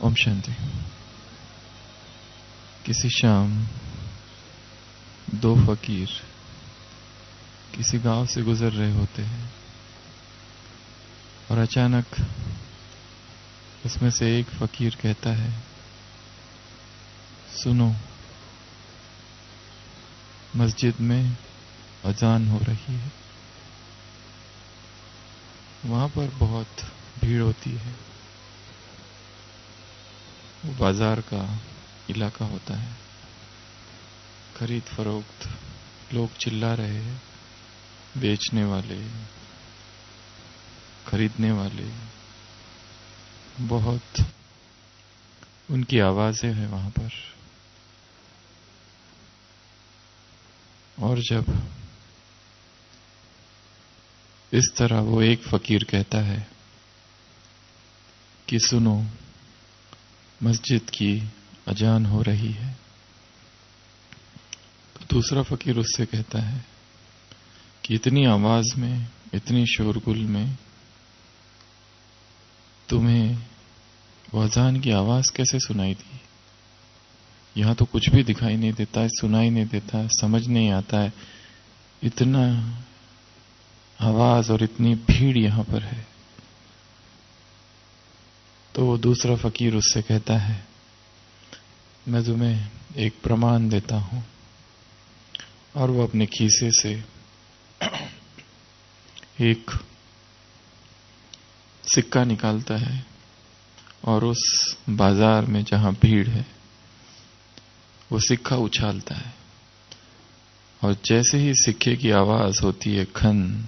ओम शांति। किसी शाम दो फकीर किसी गांव से गुजर रहे होते हैं और अचानक उसमें से एक फकीर कहता है, सुनो, मस्जिद में अजान हो रही है। वहां पर बहुत भीड़ होती है। वो बाजार का इलाका होता है। खरीद फरोख्त, लोग चिल्ला रहे हैं। बेचने वाले, खरीदने वाले, बहुत उनकी आवाजें हैं वहां पर। और जब इस तरह वो एक फकीर कहता है कि सुनो, मस्जिद की अजान हो रही है, तो दूसरा फकीर उससे कहता है कि इतनी आवाज में, इतनी शोरगुल में तुम्हें वो अजान की आवाज कैसे सुनाई दी? यहां तो कुछ भी दिखाई नहीं देता है, सुनाई नहीं देता है, समझ नहीं आता है। इतना आवाज और इतनी भीड़ यहां पर है। तो वो दूसरा फकीर उससे कहता है, मैं तुम्हें एक प्रमाण देता हूं। और वो अपने खीसे से एक सिक्का निकालता है और उस बाजार में जहां भीड़ है वो सिक्का उछालता है। और जैसे ही सिक्के की आवाज होती है खन,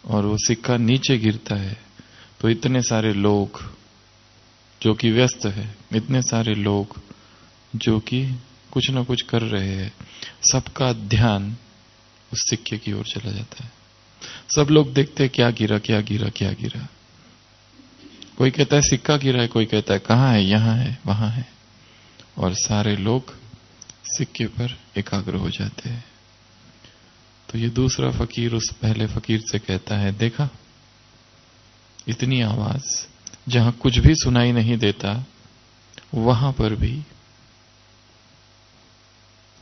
और वो सिक्का नीचे गिरता है, तो इतने सारे लोग जो कि व्यस्त है, इतने सारे लोग जो कि कुछ ना कुछ कर रहे हैं, सबका ध्यान उस सिक्के की ओर चला जाता है। सब लोग देखते हैं क्या गिरा, क्या गिरा, क्या गिरा। कोई कहता है सिक्का गिरा है, कोई कहता है कहां है, यहां है, वहां है। और सारे लोग सिक्के पर एकाग्र हो जाते हैं। तो ये दूसरा फकीर उस पहले फकीर से कहता है, देखा, इतनी आवाज, जहां कुछ भी सुनाई नहीं देता, वहां पर भी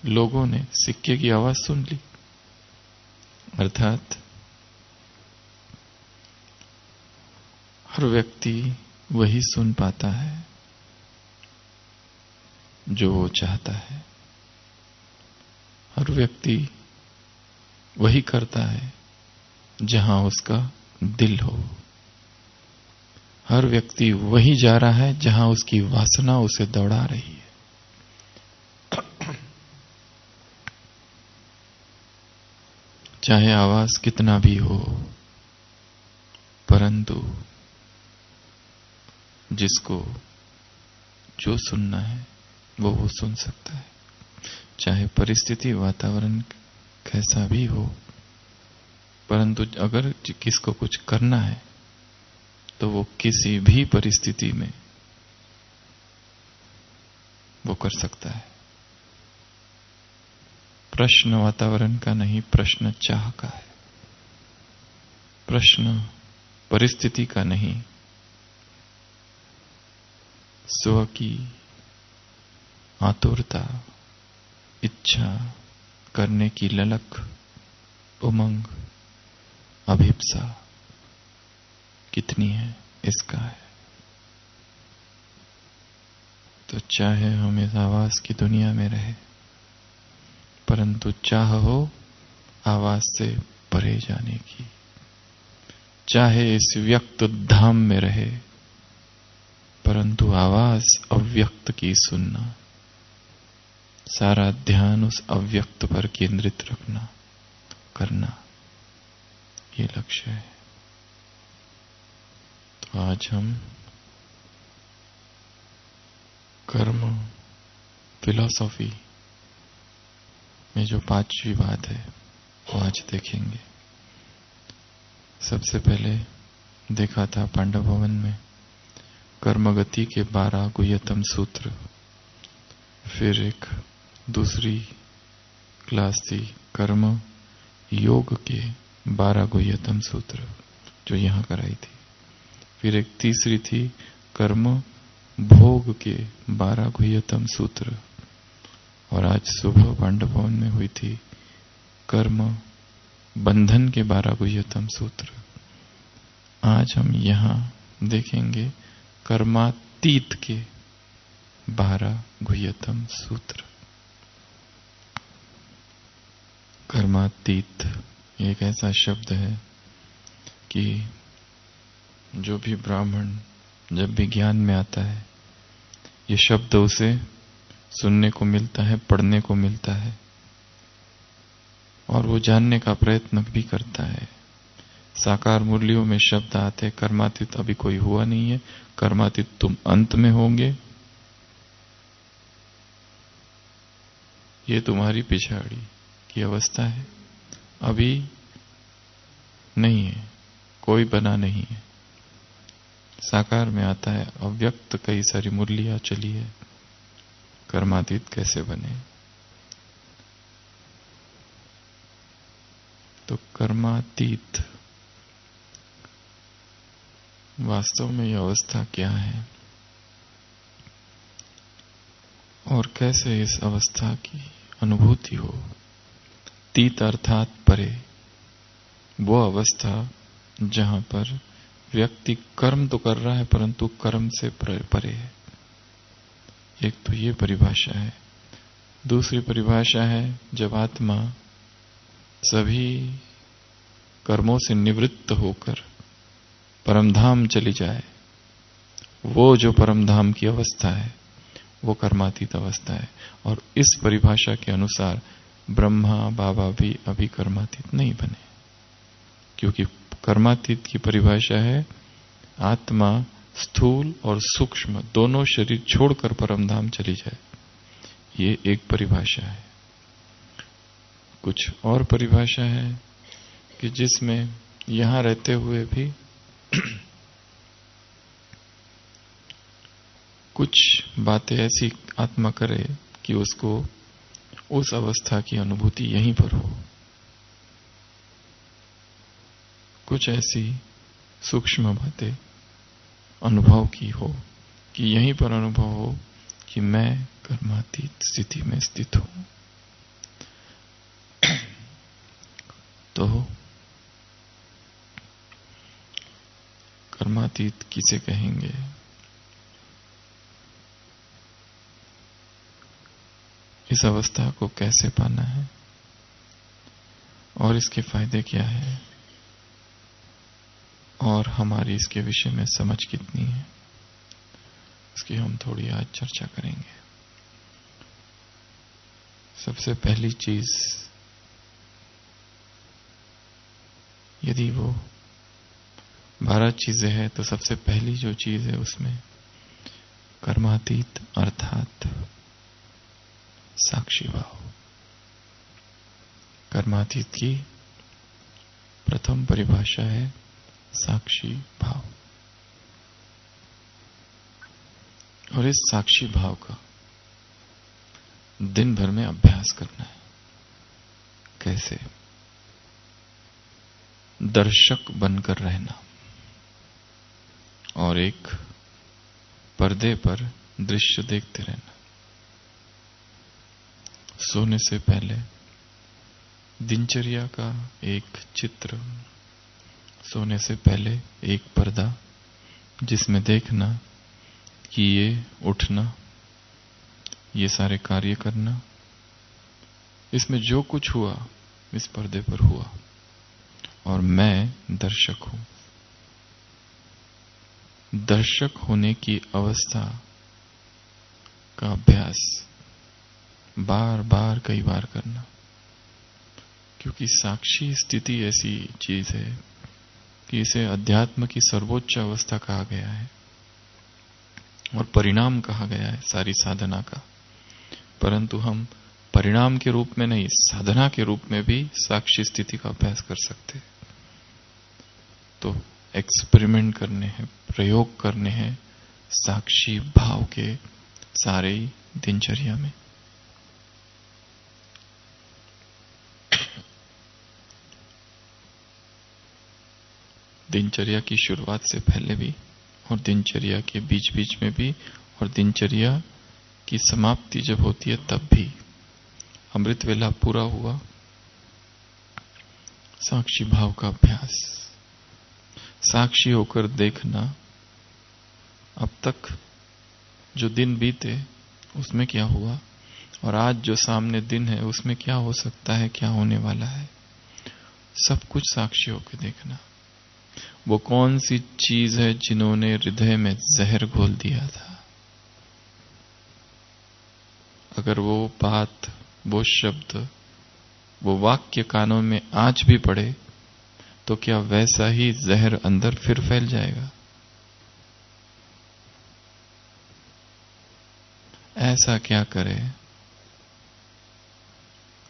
लोगों ने सिक्के की आवाज सुन ली। अर्थात हर व्यक्ति वही सुन पाता है जो वो चाहता है। हर व्यक्ति वही करता है जहां उसका दिल हो। हर व्यक्ति वही जा रहा है जहां उसकी वासना उसे दौड़ा रही है। चाहे आवाज कितना भी हो, परंतु जिसको जो सुनना है वो सुन सकता है। चाहे परिस्थिति, वातावरण कैसा भी हो, परंतु अगर किसको कुछ करना है तो वो किसी भी परिस्थिति में वो कर सकता है। प्रश्न वातावरण का नहीं, प्रश्न चाह का है। प्रश्न परिस्थिति का नहीं, स्व की आतुरता, इच्छा, करने की ललक, उमंग, अभिप्सा कितनी है, इसका है। तो चाहे हम इस आवाज की दुनिया में रहे, परंतु चाह हो आवाज से परे जाने की। चाहे इस व्यक्त धाम में रहे, परंतु आवाज अव्यक्त की सुनना। सारा ध्यान उस अव्यक्त पर केंद्रित रखना, करना, ये लक्ष्य है। तो आज हम कर्म फिलॉसफी में जो 5वीं बात है वो आज देखेंगे। सबसे पहले देखा था पांडव भवन में कर्मगति के 12 गुह्यतम सूत्र। फिर एक दूसरी क्लास थी कर्म योग के 12 गुह्यतम सूत्र, जो यहां कराई थी। फिर एक तीसरी थी कर्म भोग के 12 गुह्यतम सूत्र, और आज सुबह पांडव भवन में हुई थी कर्म बंधन के 12 गुह्यतम सूत्र। आज हम यहां देखेंगे कर्मातीत के 12 गुह्यतम सूत्र। कर्मातीत एक ऐसा शब्द है कि जो भी ब्राह्मण जब भी ज्ञान में आता है, ये शब्द उसे सुनने को मिलता है, पढ़ने को मिलता है, और वो जानने का प्रयत्न भी करता है। साकार मुरलियों में शब्द आते, कर्मातीत अभी कोई हुआ नहीं है, कर्मातीत तुम अंत में होंगे, ये तुम्हारी पिछाड़ी की अवस्था है, अभी नहीं है, कोई बना नहीं है। साकार में आता है अव्यक्त, कई सारी मुरलियां चली है, कर्मातीत कैसे बने। तो कर्मातीत वास्तव में यह अवस्था क्या है और कैसे इस अवस्था की अनुभूति हो। तीत अर्थात परे, वो अवस्था जहां पर व्यक्ति कर्म तो कर रहा है परंतु कर्म से परे है। एक तो ये परिभाषा है। दूसरी परिभाषा है जब आत्मा सभी कर्मों से निवृत्त होकर परमधाम चली जाए, वो जो परमधाम की अवस्था है वो कर्मातीत अवस्था है। और इस परिभाषा के अनुसार ब्रह्मा बाबा भी अभी कर्मातीत नहीं बने, क्योंकि कर्मातीत की परिभाषा है आत्मा स्थूल और सूक्ष्म दोनों शरीर छोड़कर परमधाम चली जाए। ये एक परिभाषा है। कुछ और परिभाषा है कि जिसमें यहां रहते हुए भी कुछ बातें ऐसी आत्मा करे कि उसको उस अवस्था की अनुभूति यहीं पर हो। कुछ ऐसी सूक्ष्म बातें अनुभव की हो कि यहीं पर अनुभव हो कि मैं कर्मातीत स्थिति में स्थित हूं। तो कर्मातीत किसे कहेंगे? इस अवस्था को कैसे पाना है और इसके फायदे क्या है और हमारी इसके विषय में समझ कितनी है, इसकी हम थोड़ी आज चर्चा करेंगे। सबसे पहली चीज, यदि वो 12 चीजें हैं तो सबसे पहली जो चीज है उसमें कर्मातीत अर्थात साक्षी भाव। कर्मातीत की प्रथम परिभाषा है साक्षी भाव, और इस साक्षी भाव का दिन भर में अभ्यास करना है। कैसे? दर्शक बनकर रहना और एक पर्दे पर दृश्य देखते रहना। सोने से पहले दिनचर्या का एक चित्र, सोने से पहले एक पर्दा जिसमें देखना कि ये उठना, ये सारे कार्य करना, इसमें जो कुछ हुआ इस पर्दे पर हुआ और मैं दर्शक हूं। दर्शक होने की अवस्था का अभ्यास बार बार कई बार करना, क्योंकि साक्षी स्थिति ऐसी चीज है कि इसे अध्यात्म की सर्वोच्च अवस्था कहा गया है और परिणाम कहा गया है सारी साधना का। परंतु हम परिणाम के रूप में नहीं, साधना के रूप में भी साक्षी स्थिति का अभ्यास कर सकते। तो एक्सपेरिमेंट करने हैं, प्रयोग करने हैं साक्षी भाव के सारे ही दिनचर्या में। दिनचर्या की शुरुआत से पहले भी और दिनचर्या के बीच बीच में भी और दिनचर्या की समाप्ति जब होती है तब भी। अमृत वेला पूरा हुआ, साक्षी भाव का अभ्यास, साक्षी होकर देखना अब तक जो दिन बीते उसमें क्या हुआ, और आज जो सामने दिन है उसमें क्या हो सकता है, क्या होने वाला है, सब कुछ साक्षी होकर देखना। वो कौन सी चीज है जिन्होंने हृदय में जहर घोल दिया था, अगर वो बात, वो शब्द, वो वाक्य कानों में आज भी पड़े तो क्या वैसा ही जहर अंदर फिर फैल जाएगा? ऐसा क्या करे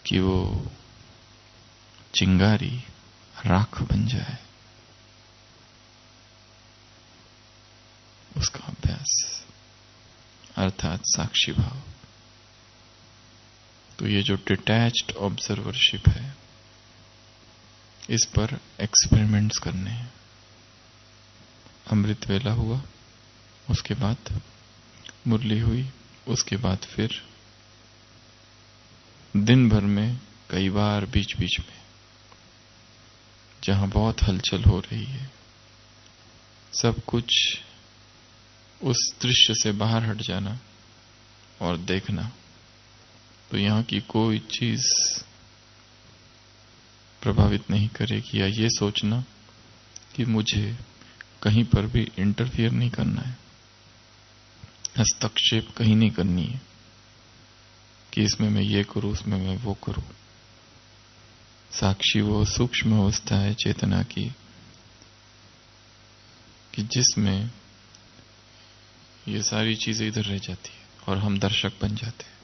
कि वो चिंगारी राख बन जाए? उसका अभ्यास अर्थात साक्षी भाव। तो ये जो डिटैच्ड ऑब्जर्वरशिप है, इस पर एक्सपेरिमेंट्स करने हैं। अमृत वेला हुआ, उसके बाद मुरली हुई, उसके बाद फिर दिन भर में कई बार बीच बीच में जहां बहुत हलचल हो रही है, सब कुछ उस दृश्य से बाहर हट जाना और देखना। तो यहां की कोई चीज प्रभावित नहीं करेगी, या ये सोचना कि मुझे कहीं पर भी इंटरफियर नहीं करना है, हस्तक्षेप कहीं नहीं करनी है कि इसमें मैं ये करूं, उसमें मैं वो करूं। साक्षी वो सूक्ष्म अवस्था है चेतना की कि जिसमें ये सारी चीजें इधर रह जाती है और हम दर्शक बन जाते हैं,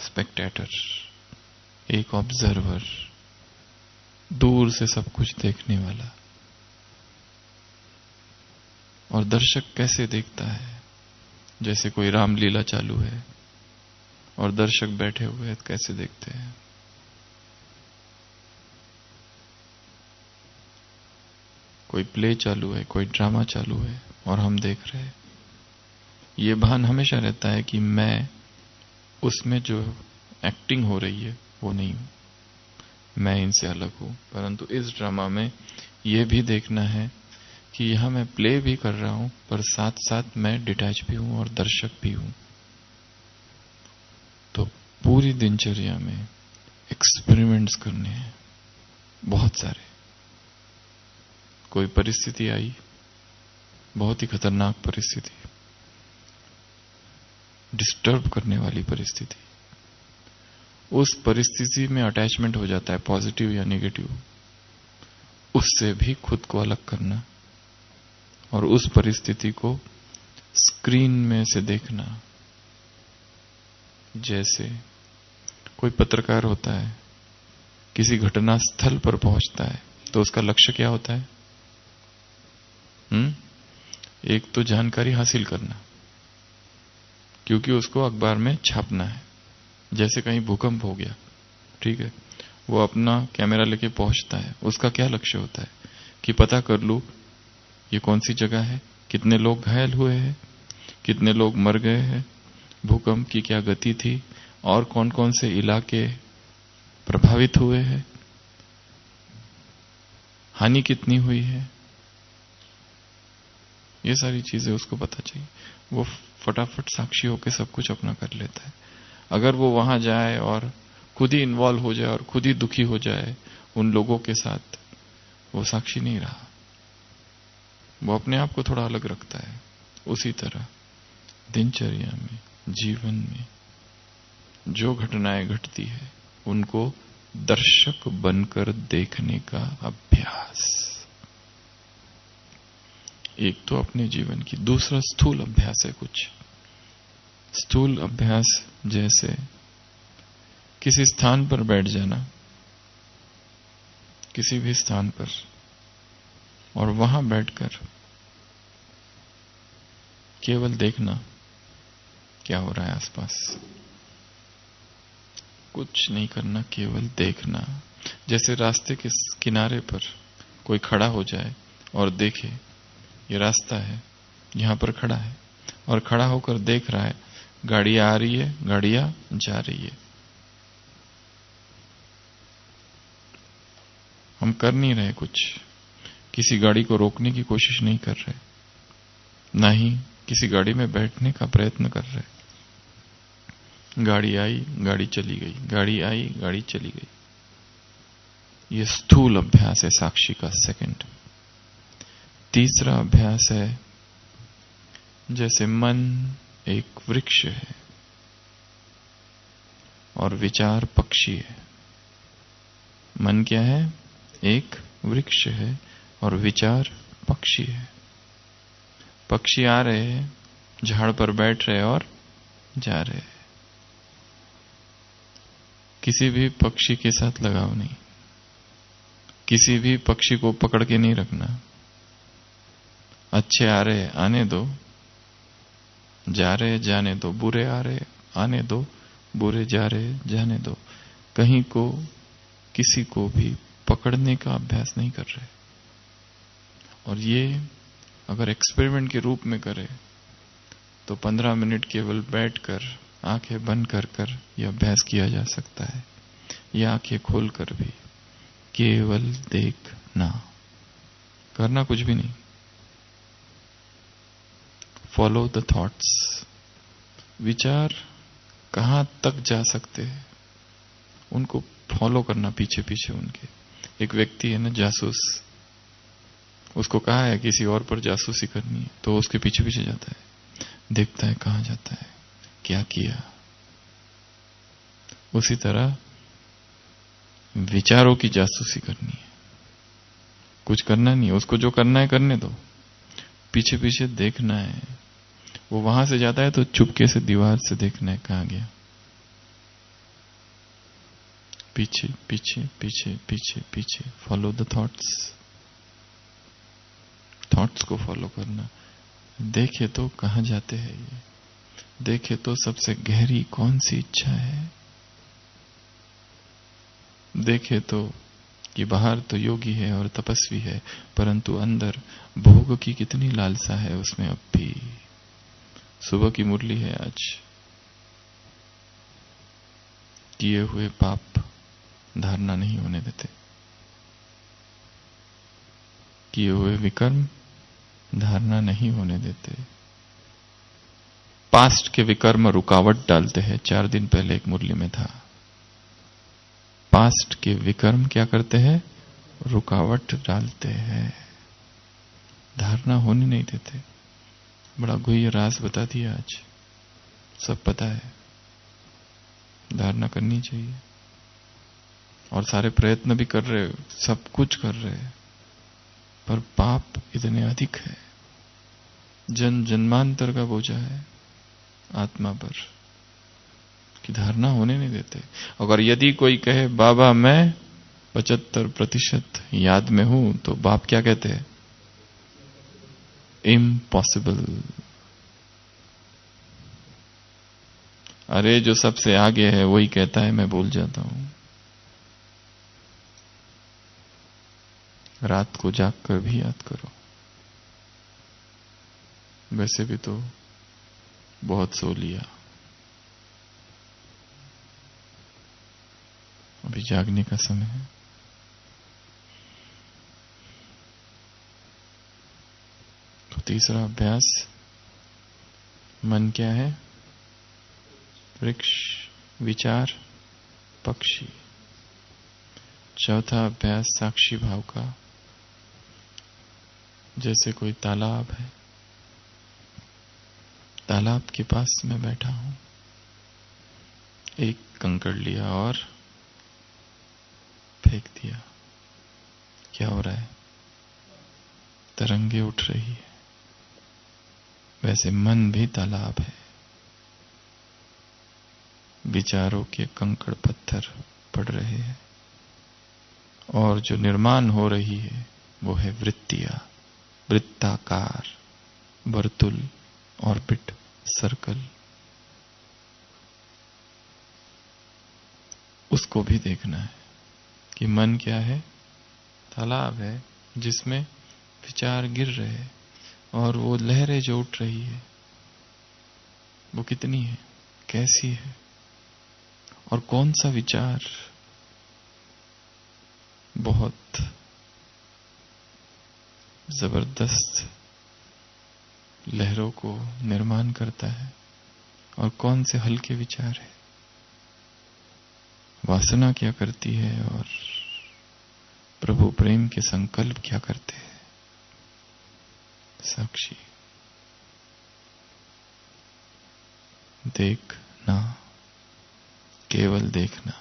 स्पेक्टेटर, एक ऑब्जर्वर, दूर से सब कुछ देखने वाला। और दर्शक कैसे देखता है? जैसे कोई रामलीला चालू है और दर्शक बैठे हुए हैं, कैसे देखते हैं? कोई प्ले चालू है, कोई ड्रामा चालू है और हम देख रहे हैं। ये भान हमेशा रहता है कि मैं उसमें जो एक्टिंग हो रही है वो नहीं हूं, मैं इनसे अलग हूं। परंतु इस ड्रामा में यह भी देखना है कि यहां मैं प्ले भी कर रहा हूं, पर साथ साथ मैं डिटैच भी हूं और दर्शक भी हूं। तो पूरी दिनचर्या में एक्सपेरिमेंट्स करने हैं बहुत सारे। कोई परिस्थिति आई, बहुत ही खतरनाक परिस्थिति, डिस्टर्ब करने वाली परिस्थिति, उस परिस्थिति में अटैचमेंट हो जाता है, पॉजिटिव या नेगेटिव, उससे भी खुद को अलग करना और उस परिस्थिति को स्क्रीन में से देखना। जैसे कोई पत्रकार होता है, किसी घटना स्थल पर पहुंचता है, तो उसका लक्ष्य क्या होता है? एक तो जानकारी हासिल करना, क्योंकि उसको अखबार में छापना है। जैसे कहीं भूकंप हो गया, ठीक है, वो अपना कैमरा लेके पहुंचता है, उसका क्या लक्ष्य होता है कि पता कर लूं ये कौन सी जगह है, कितने लोग घायल हुए हैं, कितने लोग मर गए हैं, भूकंप की क्या गति थी, और कौन कौन से इलाके प्रभावित हुए हैं, हानि कितनी हुई है। ये सारी चीजें उसको पता चाहिए। वो फटाफट साक्षी होकर सब कुछ अपना कर लेता है। अगर वो वहां जाए और खुद ही इन्वॉल्व हो जाए और खुद ही दुखी हो जाए उन लोगों के साथ, वो साक्षी नहीं रहा, वो अपने आप को थोड़ा अलग रखता है। उसी तरह दिनचर्या में, जीवन में जो घटनाएं घटती है उनको दर्शक बनकर देखने का अभ्यास। एक तो अपने जीवन की, दूसरा स्थूल अभ्यास है। कुछ स्थूल अभ्यास जैसे किसी स्थान पर बैठ जाना, किसी भी स्थान पर, और वहां बैठकर केवल देखना क्या हो रहा है आसपास, कुछ नहीं करना, केवल देखना। जैसे रास्ते के किनारे पर कोई खड़ा हो जाए और देखे ये रास्ता है, यहां पर खड़ा है, और खड़ा होकर देख रहा है, गाड़ियां आ रही है, गाड़ियां जा रही है। हम कर नहीं रहे कुछ, किसी गाड़ी को रोकने की कोशिश नहीं कर रहे, ना ही किसी गाड़ी में बैठने का प्रयत्न कर रहे। गाड़ी आई, गाड़ी चली गई, गाड़ी आई, गाड़ी चली गई। ये स्थूल अभ्यास है साक्षी का सेकंड। तीसरा अभ्यास है, जैसे मन एक वृक्ष है और विचार पक्षी है। मन क्या है? एक वृक्ष है और विचार पक्षी है। पक्षी आ रहे हैं, झाड़ पर बैठ रहे और जा रहे हैं। किसी भी पक्षी के साथ लगाव नहीं, किसी भी पक्षी को पकड़ के नहीं रखना। अच्छे आ रहे आने दो, जा रहे जाने दो, बुरे आ रहे आने दो, बुरे जा रहे जाने दो। कहीं को किसी को भी पकड़ने का अभ्यास नहीं कर रहे। और ये अगर एक्सपेरिमेंट के रूप में करें तो 15 मिनट केवल बैठकर आंखें बंद कर यह अभ्यास किया जा सकता है, या आंखें खोलकर भी केवल देखना, करना कुछ भी नहीं। Follow the thoughts. विचार कहां तक जा सकते हैं उनको फॉलो करना, पीछे पीछे उनके। एक व्यक्ति है ना, जासूस, उसको कहा है किसी और पर जासूसी करनी है, तो उसके पीछे पीछे जाता है, देखता है कहां जाता है, क्या किया। उसी तरह विचारों की जासूसी करनी है, कुछ करना नहीं है, उसको जो करना है करने दो, पीछे पीछे देखना है। वो वहां से जाता है तो चुपके से दीवार से देखना है कहां गया। पीछे पीछे पीछे पीछे पीछे, फॉलो द थॉट्स। थॉट्स को फॉलो करना। देखे तो कहां जाते हैं ये, देखे तो सबसे गहरी कौन सी इच्छा है। देखे तो कि बाहर तो योगी है और तपस्वी है, परंतु अंदर भोग की कितनी लालसा है उसमें अब भी। सुबह की मुरली है आज। किए हुए पाप धारणा नहीं होने देते, किए हुए विकर्म धारणा नहीं होने देते। पास्ट के विकर्म रुकावट डालते हैं। 4 दिन पहले एक मुरली में था, पास्ट के विकर्म क्या करते हैं? रुकावट डालते हैं, धारणा होने नहीं देते। बड़ा गुह्य राज बता दिया आज, सब पता है। धारणा करनी चाहिए और सारे प्रयत्न भी कर रहे, सब कुछ कर रहे, पर पाप इतने अधिक है, जन्मांतर का बोझा है आत्मा पर कि धारणा होने नहीं देते। अगर यदि कोई कहे बाबा मैं 75% याद में हूं, तो बाप क्या कहते हैं? इम्पॉसिबल। अरे जो सबसे आगे है वही कहता है मैं भूल जाता हूं। रात को जागकर भी याद करो। वैसे भी तो बहुत सो लिया, अभी जागने का समय है। तो तीसरा अभ्यास, मन क्या है? वृक्ष, विचार पक्षी। चौथा अभ्यास साक्षी भाव का, जैसे कोई तालाब है, तालाब के पास मैं बैठा हूं, एक कंकड़ लिया और फेंक दिया। क्या हो रहा है? तरंगे उठ रही है। वैसे मन भी तालाब है, विचारों के कंकड़ पत्थर पड़ रहे हैं और जो निर्माण हो रही है वो है वृत्तियां, वृत्ताकार, वर्तुल, ऑर्बिट, सर्कल। उसको भी देखना है कि मन क्या है? तालाब है जिसमें विचार गिर रहे हैं और वो लहरें जो उठ रही है वो कितनी है, कैसी है, और कौन सा विचार बहुत जबरदस्त लहरों को निर्माण करता है और कौन से हल्के विचार है। वासना क्या करती है और प्रभु प्रेम के संकल्प क्या करते हैं। साक्षी देखना, केवल देखना,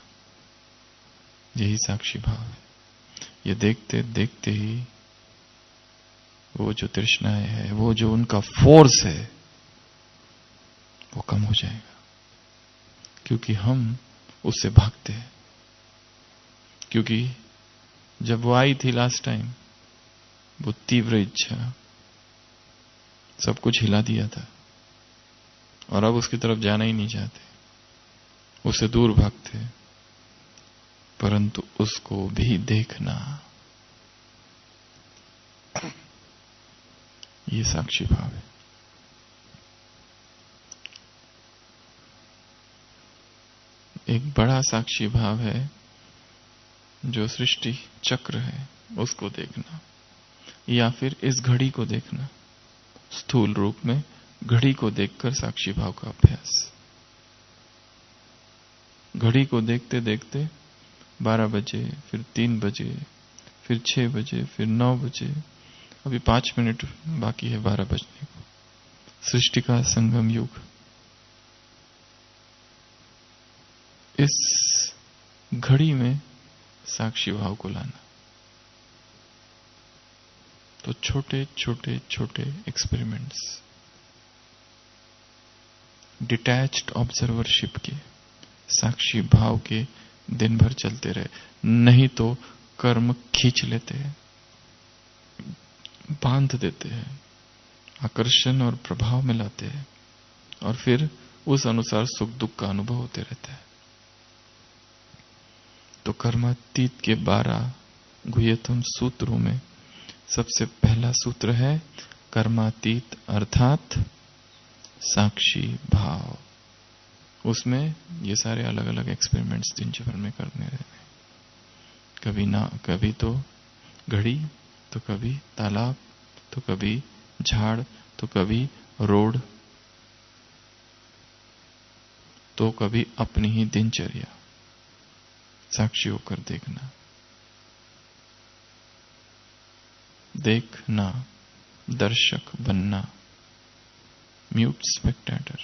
यही साक्षी भाव है। ये देखते देखते ही वो जो तृष्णाएं है, वो जो उनका फोर्स है, वो कम हो जाएगा, क्योंकि हम उससे भागते हैं। क्योंकि जब वो आई थी लास्ट टाइम, वो तीव्र इच्छा सब कुछ हिला दिया था, और अब उसकी तरफ जाना ही नहीं चाहते, उससे दूर भागते हैं। परंतु उसको भी देखना, ये साक्षी भाव है। एक बड़ा साक्षी भाव है जो सृष्टि चक्र है, उसको देखना, या फिर इस घड़ी को देखना, स्थूल रूप में घड़ी को देखकर साक्षी भाव का अभ्यास। घड़ी को देखते देखते 12 बजे, फिर 3 बजे, फिर 6 बजे, फिर 9 बजे, अभी 5 मिनट बाकी है 12 बजने को। सृष्टि का संगम युग। इस घड़ी में साक्षी भाव को लाना, तो छोटे छोटे छोटे एक्सपेरिमेंट्स, डिटैच्ड ऑब्जर्वरशिप के, साक्षी भाव के दिन भर चलते रहे। नहीं तो कर्म खींच लेते हैं, बांध देते हैं, आकर्षण और प्रभाव में लाते हैं, और फिर उस अनुसार सुख दुख का अनुभव होते रहता है। तो कर्मातीत के 12 गुह्यतम सूत्रों में सबसे पहला सूत्र है कर्मातीत अर्थात साक्षी भाव। उसमें ये सारे अलग अलग एक्सपेरिमेंट्स दिन भर में करने रहते हैं। कभी ना, कभी तो घड़ी, तो कभी तालाब, तो कभी झाड़, तो कभी रोड, तो कभी अपनी ही दिनचर्या। साक्षी होकर देखना, देखना, दर्शक बनना, म्यूट स्पेक्टेटर।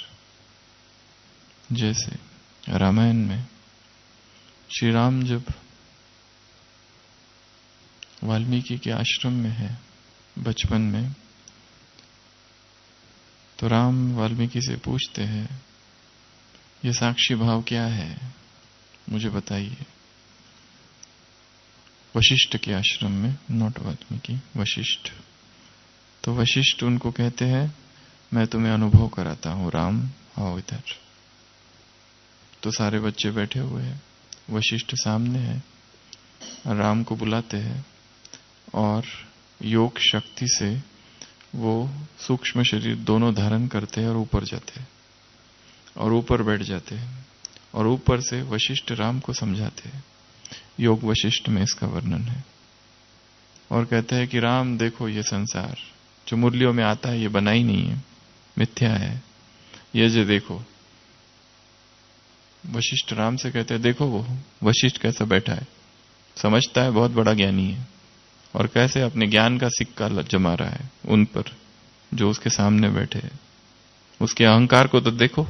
जैसे रामायण में श्री राम जब वाल्मीकि के आश्रम में है बचपन में, तो राम वाल्मीकि से पूछते हैं, ये साक्षी भाव क्या है, मुझे बताइए। वशिष्ठ के आश्रम में, नॉट वाल्मीकि, वशिष्ठ। तो वशिष्ठ उनको कहते हैं, मैं तुम्हें अनुभव कराता हूं, राम आओ इधर। तो सारे बच्चे बैठे हुए हैं, वशिष्ठ सामने है, राम को बुलाते हैं, और योग शक्ति से वो सूक्ष्म शरीर दोनों धारण करते हैं और ऊपर जाते हैं, और ऊपर बैठ जाते हैं, और ऊपर से वशिष्ठ राम को समझाते हैं। योग वशिष्ठ में इसका वर्णन है, और कहते हैं कि राम देखो, ये संसार जो मुरलियों में आता है ये बना ही नहीं है, मिथ्या है, ये जो देखो। वशिष्ठ राम से कहते हैं, देखो वो वशिष्ठ कैसा बैठा है, समझता है, बहुत बड़ा ज्ञानी है, और कैसे अपने ज्ञान का सिक्का जमा रहा है उन पर जो उसके सामने बैठे हैं। उसके अहंकार को तो देखो।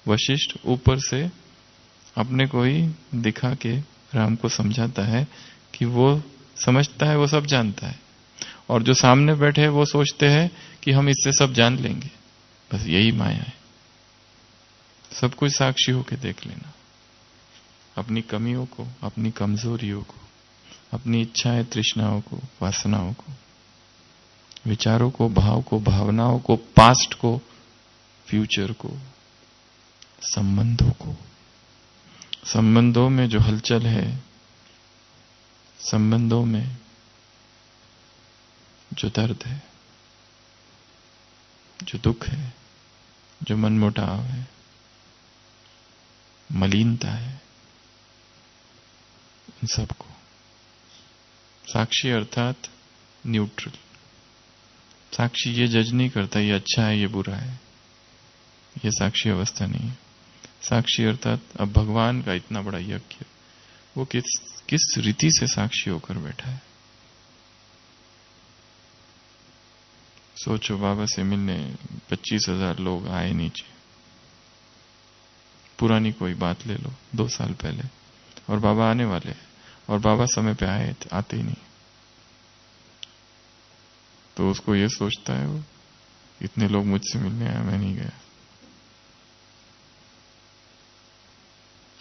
वशिष्ठ ऊपर से अपने को ही दिखा के राम को समझाता है कि वो समझता है, वो सब जानता है, और जो सामने बैठे हैं वो सोचते हैं कि हम इससे सब जान लेंगे। बस यही माया है। सब कुछ साक्षी होके देख लेना, अपनी कमियों को, अपनी कमजोरियों को, अपनी इच्छाएं, तृष्णाओं को, वासनाओं को, विचारों को, भाव को, भावनाओं को, पास्ट को, फ्यूचर को, संबंधों को। संबंधों में जो हलचल है, संबंधों में जो दर्द है, जो दुख है, जो मनमुटाव है, मलिनता है, इन सबको साक्षी अर्थात न्यूट्रल। साक्षी ये जज नहीं करता ये अच्छा है ये बुरा है, ये साक्षी अवस्था नहीं है। साक्षी अर्थात अब भगवान का इतना बड़ा यज्ञ, वो किस रीति से साक्षी होकर बैठा है। सोचो, बाबा से मिलने 25,000 लोग आए नीचे। पुरानी कोई बात ले लो 2 साल पहले, और बाबा आने वाले हैं, और बाबा समय पे आते ही नहीं। तो उसको ये सोचता है वो, इतने लोग मुझसे मिलने आए, मैं नहीं गया।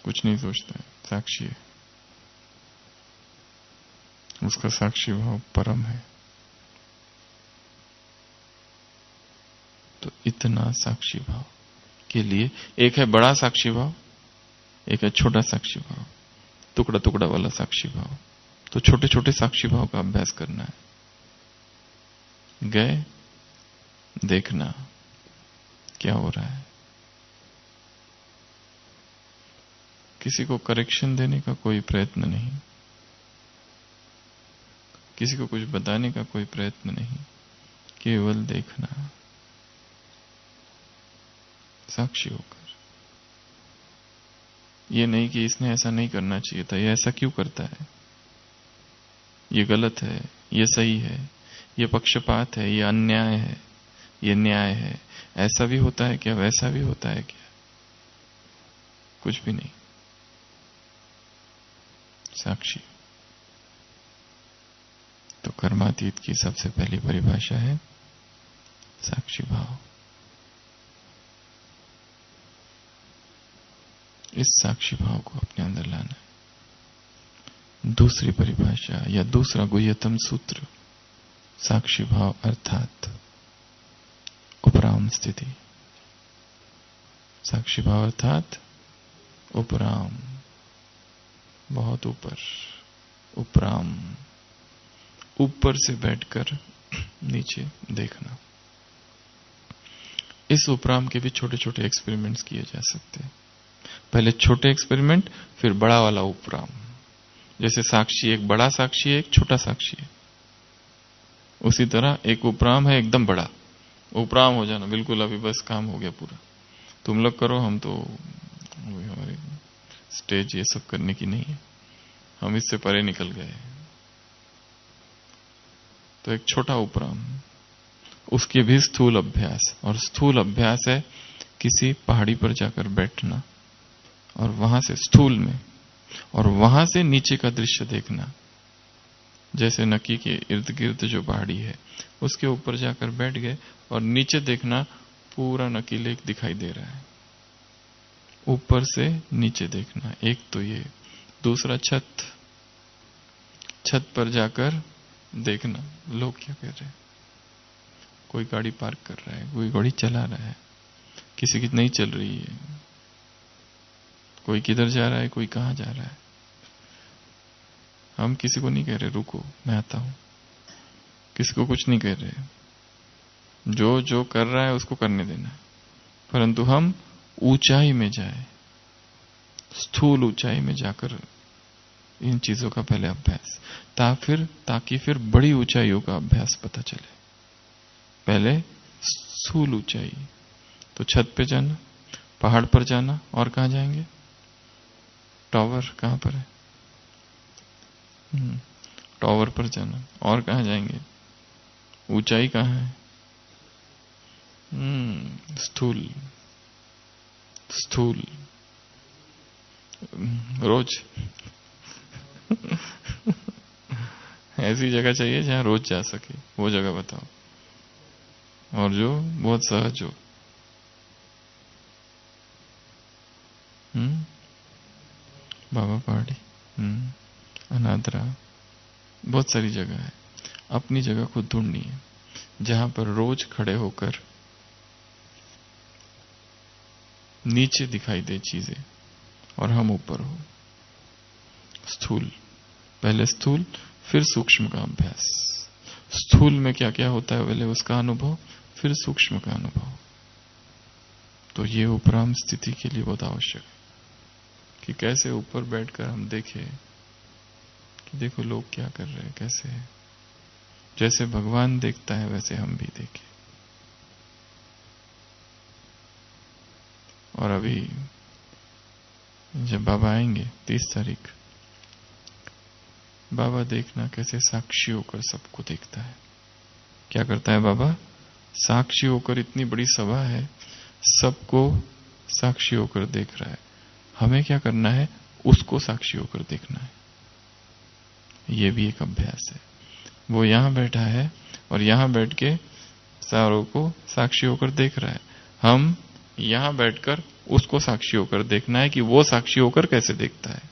कुछ नहीं सोचता है, साक्षी है। उसका साक्षी भाव परम है। तो इतना साक्षी भाव के लिए एक है बड़ा साक्षी भाव, एक है छोटा साक्षी भाव, टुकड़ा टुकड़ा वाला साक्षी भाव। तो छोटे छोटे साक्षी भाव का अभ्यास करना है। गए, देखना क्या हो रहा है। किसी को करेक्शन देने का कोई प्रयत्न नहीं, किसी को कुछ बताने का कोई प्रयत्न नहीं, केवल देखना साक्षी होकर। ये नहीं कि इसने ऐसा नहीं करना चाहिए था, ये ऐसा क्यों करता है, ये गलत है, ये सही है, ये पक्षपात है, ये अन्याय है, ये न्याय है। ऐसा भी होता है क्या, वैसा भी होता है क्या? कुछ भी नहीं, साक्षी। तो कर्मातीत की सबसे पहली परिभाषा है साक्षी भाव। इस साक्षी भाव को अपने अंदर लाना है। दूसरी परिभाषा या दूसरा गुह्यतम सूत्र, साक्षी भाव अर्थात उपराम स्थिति। साक्षी भाव अर्थात उपराम, बहुत ऊपर, उपराम, ऊपर से बैठकर नीचे देखना। इस उपराम के भी छोटे छोटे एक्सपेरिमेंट्स किए जा सकते हैं। पहले छोटे एक्सपेरिमेंट, फिर बड़ा वाला उपराम। जैसे साक्षी एक बड़ा साक्षी है, एक छोटा साक्षी है, उसी तरह एक उपराम है एकदम बड़ा। उपराम हो जाना बिल्कुल, अभी बस काम हो गया पूरा, तुम लोग करो, हम तो हमारी स्टेज ये सब करने की नहीं है, हम इससे परे निकल गए। तो एक छोटा उपराम, उसके भी स्थूल अभ्यास। और स्थूल अभ्यास है किसी पहाड़ी पर जाकर बैठना और वहां से स्थूल में, और वहां से नीचे का दृश्य देखना। जैसे नकी के इर्द गिर्द जो पहाड़ी है उसके ऊपर जाकर बैठ गए और नीचे देखना, पूरा नकी लेक दिखाई दे रहा है। ऊपर से नीचे देखना, एक तो ये। दूसरा छत पर जाकर देखना लोग क्या कर रहे हैं। कोई गाड़ी पार्क कर रहा है, कोई गाड़ी चला रहा है, किसी की नहीं चल रही है, कोई किधर जा रहा है, कोई कहां जा रहा है। हम किसी को नहीं कह रहे रुको मैं आता हूं, किसी को कुछ नहीं कह रहे। जो कर रहा है उसको करने देना, परंतु हम ऊंचाई में जाए, स्थूल ऊंचाई में जाकर इन चीजों का पहले अभ्यास, ताकि फिर बड़ी ऊंचाइयों का अभ्यास पता चले। पहले स्थूल ऊंचाई, तो छत पे जाना, पहाड़ पर जाना, और कहां जाएंगे? टावर कहां पर है? टावर पर जाना, और कहां जाएंगे? ऊंचाई कहां है? स्थूल रोज ऐसी जगह चाहिए जहां रोज जा सके, वो जगह बताओ, और जो बहुत सहज हो। बाबा पहाड़ी, अनादरा, बहुत सारी जगह है। अपनी जगह खुद ढूंढनी है जहां पर रोज खड़े होकर नीचे दिखाई दे चीजें और हम ऊपर हो। स्थूल, पहले स्थूल फिर सूक्ष्म का अभ्यास। स्थूल में क्या क्या होता है पहले उसका अनुभव, फिर सूक्ष्म का अनुभव। तो ये उपराम स्थिति के लिए बहुत आवश्यक है कि कैसे ऊपर बैठकर हम देखें कि देखो लोग क्या कर रहे हैं, कैसे है। जैसे भगवान देखता है वैसे हम भी देखें। और अभी जब बाबा आएंगे 30 तारीख, बाबा देखना कैसे साक्षी होकर सबको देखता है। क्या करता है बाबा? साक्षी होकर, इतनी बड़ी सभा है, सबको साक्षी होकर देख रहा है। हमें क्या करना है? उसको साक्षी होकर देखना है। ये भी एक अभ्यास है। वो यहां बैठा है और यहां बैठ के सारों को साक्षी होकर देख रहा है। हम यहां बैठकर उसको साक्षी होकर देखना है कि वो साक्षी होकर कैसे देखता है।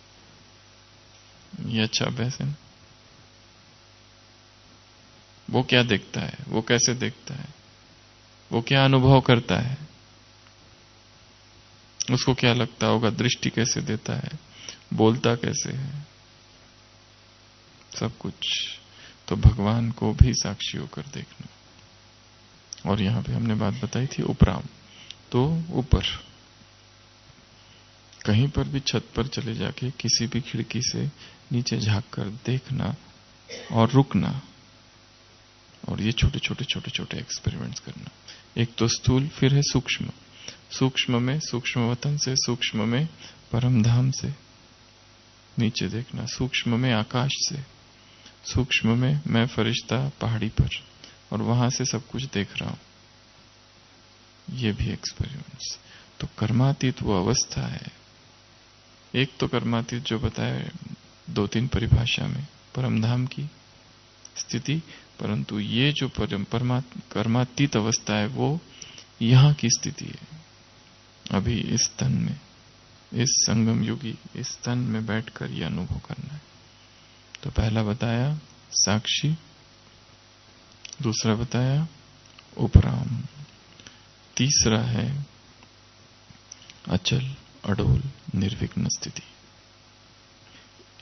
ये अच्छा अभ्यास है ना? वो क्या देखता है, वो कैसे देखता है, वो क्या अनुभव करता है, उसको क्या लगता होगा, दृष्टि कैसे देता है, बोलता कैसे है, सब कुछ। तो भगवान को भी साक्षी होकर देखना। और यहां पे हमने बात बताई थी उपराम, तो ऊपर कहीं पर भी छत पर चले जाके किसी भी खिड़की से नीचे झांक कर देखना और रुकना, और ये छोटे छोटे छोटे छोटे एक्सपेरिमेंट्स करना। एक तो स्थूल, फिर है सूक्ष्म। सूक्ष्म में सूक्ष्म वतन से, सूक्ष्म में परम धाम से नीचे देखना, सूक्ष्म में आकाश से, सूक्ष्म में मैं फरिश्ता पहाड़ी पर और वहां से सब कुछ देख रहा हूं। ये भी एक्सपेरिमेंट्स। तो कर्मातीत वो अवस्था है। एक तो कर्मातीत जो बताया 2-3 परिभाषा में, परमधाम की स्थिति, परंतु ये जो कर्मातीत अवस्था है वो यहां की स्थिति है। अभी इस तन में, इस संगम युगी इस तन में बैठकर ये अनुभव करना है। तो पहला बताया साक्षी, दूसरा बताया उपराम, तीसरा है अचल अडोल निर्विघ्न स्थिति।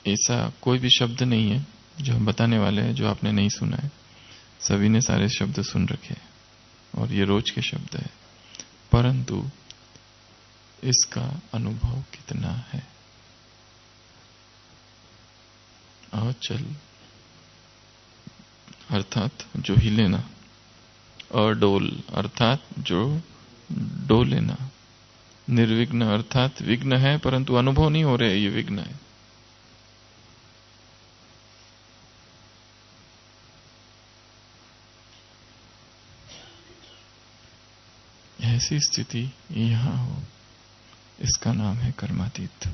ऐसा कोई भी शब्द नहीं है जो हम बताने वाले हैं जो आपने नहीं सुना है। सभी ने सारे शब्द सुन रखे हैं और ये रोज के शब्द है, परंतु इसका अनुभव कितना है। अचल अर्थात जो हिले ना, अडोल अर्थात जो डोले ना, निर्विघ्न अर्थात विघ्न है परंतु अनुभव नहीं हो रहे ये विघ्न है। ऐसी स्थिति यहां हो, इसका नाम है कर्मातीत।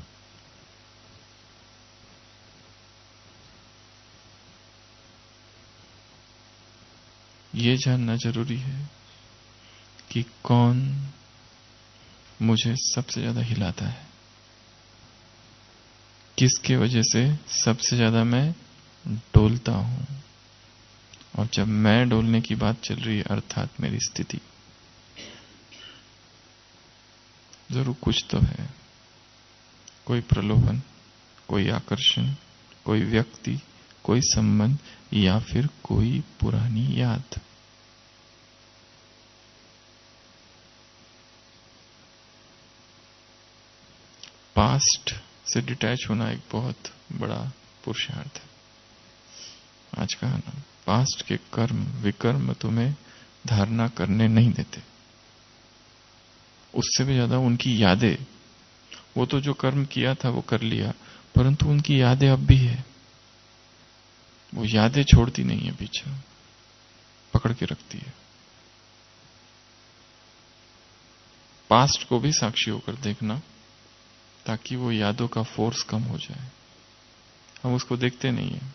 ये जानना जरूरी है कि कौन मुझे सबसे ज्यादा हिलाता है, किसके वजह से सबसे ज्यादा मैं डोलता हूं। और जब मैं डोलने की बात चल रही है अर्थात मेरी स्थिति, जरूर कुछ तो है, कोई प्रलोभन, कोई आकर्षण, कोई व्यक्ति, कोई संबंध, या फिर कोई पुरानी याद। पास्ट से डिटैच होना एक बहुत बड़ा पुरुषार्थ है। आज कहा ना, पास्ट के कर्म विकर्म तुम्हें धारणा करने नहीं देते। उससे भी ज्यादा उनकी यादें, वो तो जो कर्म किया था वो कर लिया, परंतु उनकी यादें अब भी है। वो यादें छोड़ती नहीं है, पीछे पकड़ के रखती है। पास्ट को भी साक्षी होकर देखना ताकि वो यादों का फोर्स कम हो जाए। हम उसको देखते नहीं है,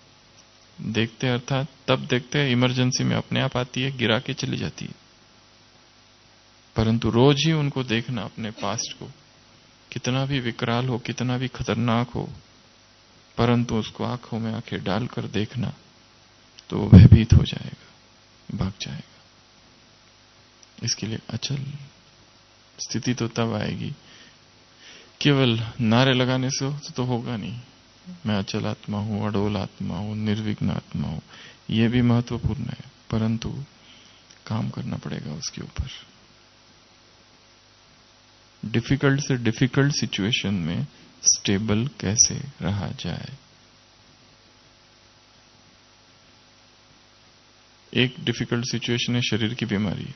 देखते अर्थात तब देखते हैं इमरजेंसी में अपने आप आती है, गिरा के चली जाती है। परंतु रोज ही उनको देखना, अपने पास्ट को, कितना भी विकराल हो, कितना भी खतरनाक हो, परंतु उसको आंखों में आंखें डालकर देखना, तो वो भयभीत हो जाएगा, भाग जाएगा। इसके लिए अचल स्थिति तो तब आएगी, केवल नारे लगाने से तो होगा नहीं। मैं अचल आत्मा हूं, अडोल आत्मा हूं, निर्विघ्न आत्मा हूं, यह भी महत्वपूर्ण है, परंतु काम करना पड़ेगा उसके ऊपर। डिफिकल्ट से डिफिकल्ट सिचुएशन में स्टेबल कैसे रहा जाए। एक डिफिकल्ट सिचुएशन है शरीर की बीमारी,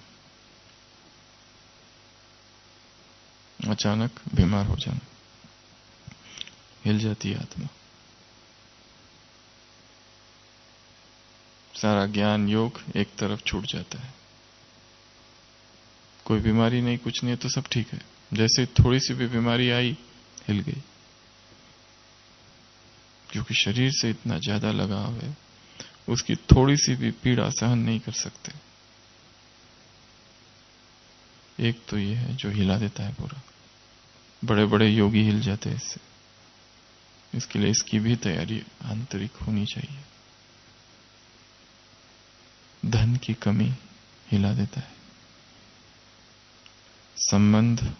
अचानक बीमार हो जाना, हिल जाती है आत्मा, सारा ज्ञान योग एक तरफ छूट जाता है। कोई बीमारी नहीं, कुछ नहीं है तो सब ठीक है। जैसे थोड़ी सी भी बीमारी आई, हिल गई, क्योंकि शरीर से इतना ज्यादा लगाव है, उसकी थोड़ी सी भी पीड़ा सहन नहीं कर सकते। एक तो ये है जो हिला देता है पूरा, बड़े बड़े योगी हिल जाते हैं इससे। इसके लिए इसकी भी तैयारी आंतरिक होनी चाहिए। धन की कमी हिला देता है, संबंध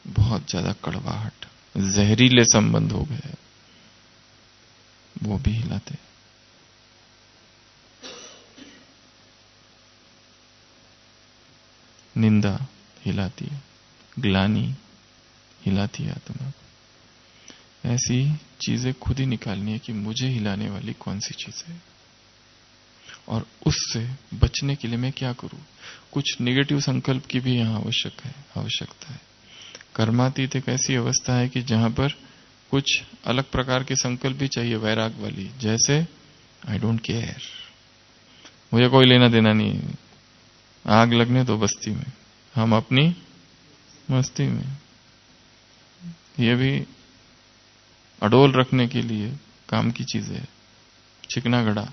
बहुत ज्यादा कड़वाहट, जहरीले संबंध हो गए, वो भी हिलाते हैं। निंदा हिलाती है, ग्लानि हिलाती है आत्मा। ऐसी चीजें खुद ही निकालनी है कि मुझे हिलाने वाली कौन सी चीज है, और उससे बचने के लिए मैं क्या करूं। कुछ निगेटिव संकल्प की भी यहां आवश्यकता है। कर्मातीत एक ऐसी अवस्था है कि जहां पर कुछ अलग प्रकार के संकल्प भी चाहिए, वैराग वाली, जैसे आई डोंट केयर, मुझे कोई लेना देना नहीं, आग लगने दो बस्ती में, हम अपनी मस्ती में। ये भी अडोल रखने के लिए काम की चीज है। चिकना घड़ा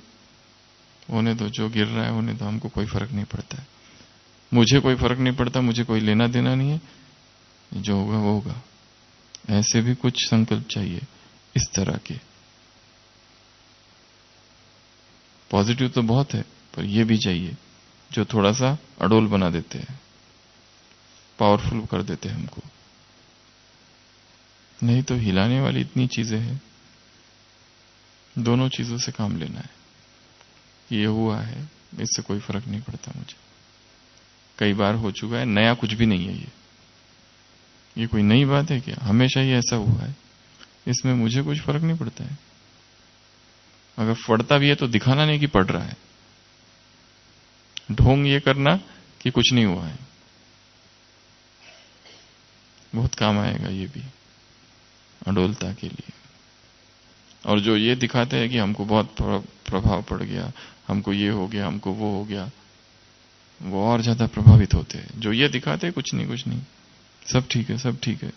होने दो, जो गिर रहा है होने दो, हमको कोई फर्क नहीं पड़ता है, मुझे कोई फर्क नहीं पड़ता, मुझे कोई लेना देना नहीं है, जो होगा वो होगा। ऐसे भी कुछ संकल्प चाहिए इस तरह के। पॉजिटिव तो बहुत है, पर ये भी चाहिए जो थोड़ा सा अडोल बना देते हैं, पावरफुल कर देते हैं हमको। नहीं तो हिलाने वाली इतनी चीजें हैं, दोनों चीजों से काम लेना है। ये हुआ है, इससे कोई फर्क नहीं पड़ता मुझे, कई बार हो चुका है, नया कुछ भी नहीं है। ये कोई नई बात है क्या? हमेशा ही ऐसा हुआ है, इसमें मुझे कुछ फर्क नहीं पड़ता है। अगर पड़ता भी है तो दिखाना नहीं कि पड़ रहा है, ढोंग ये करना कि कुछ नहीं हुआ है। बहुत काम आएगा ये भी अडोलता के लिए। और जो ये दिखाते हैं कि हमको बहुत प्रभाव पड़ गया, हमको ये हो गया, हमको वो हो गया, वो और ज्यादा प्रभावित होते हैं। जो ये दिखाते हैं कुछ नहीं, सब ठीक है, सब ठीक है,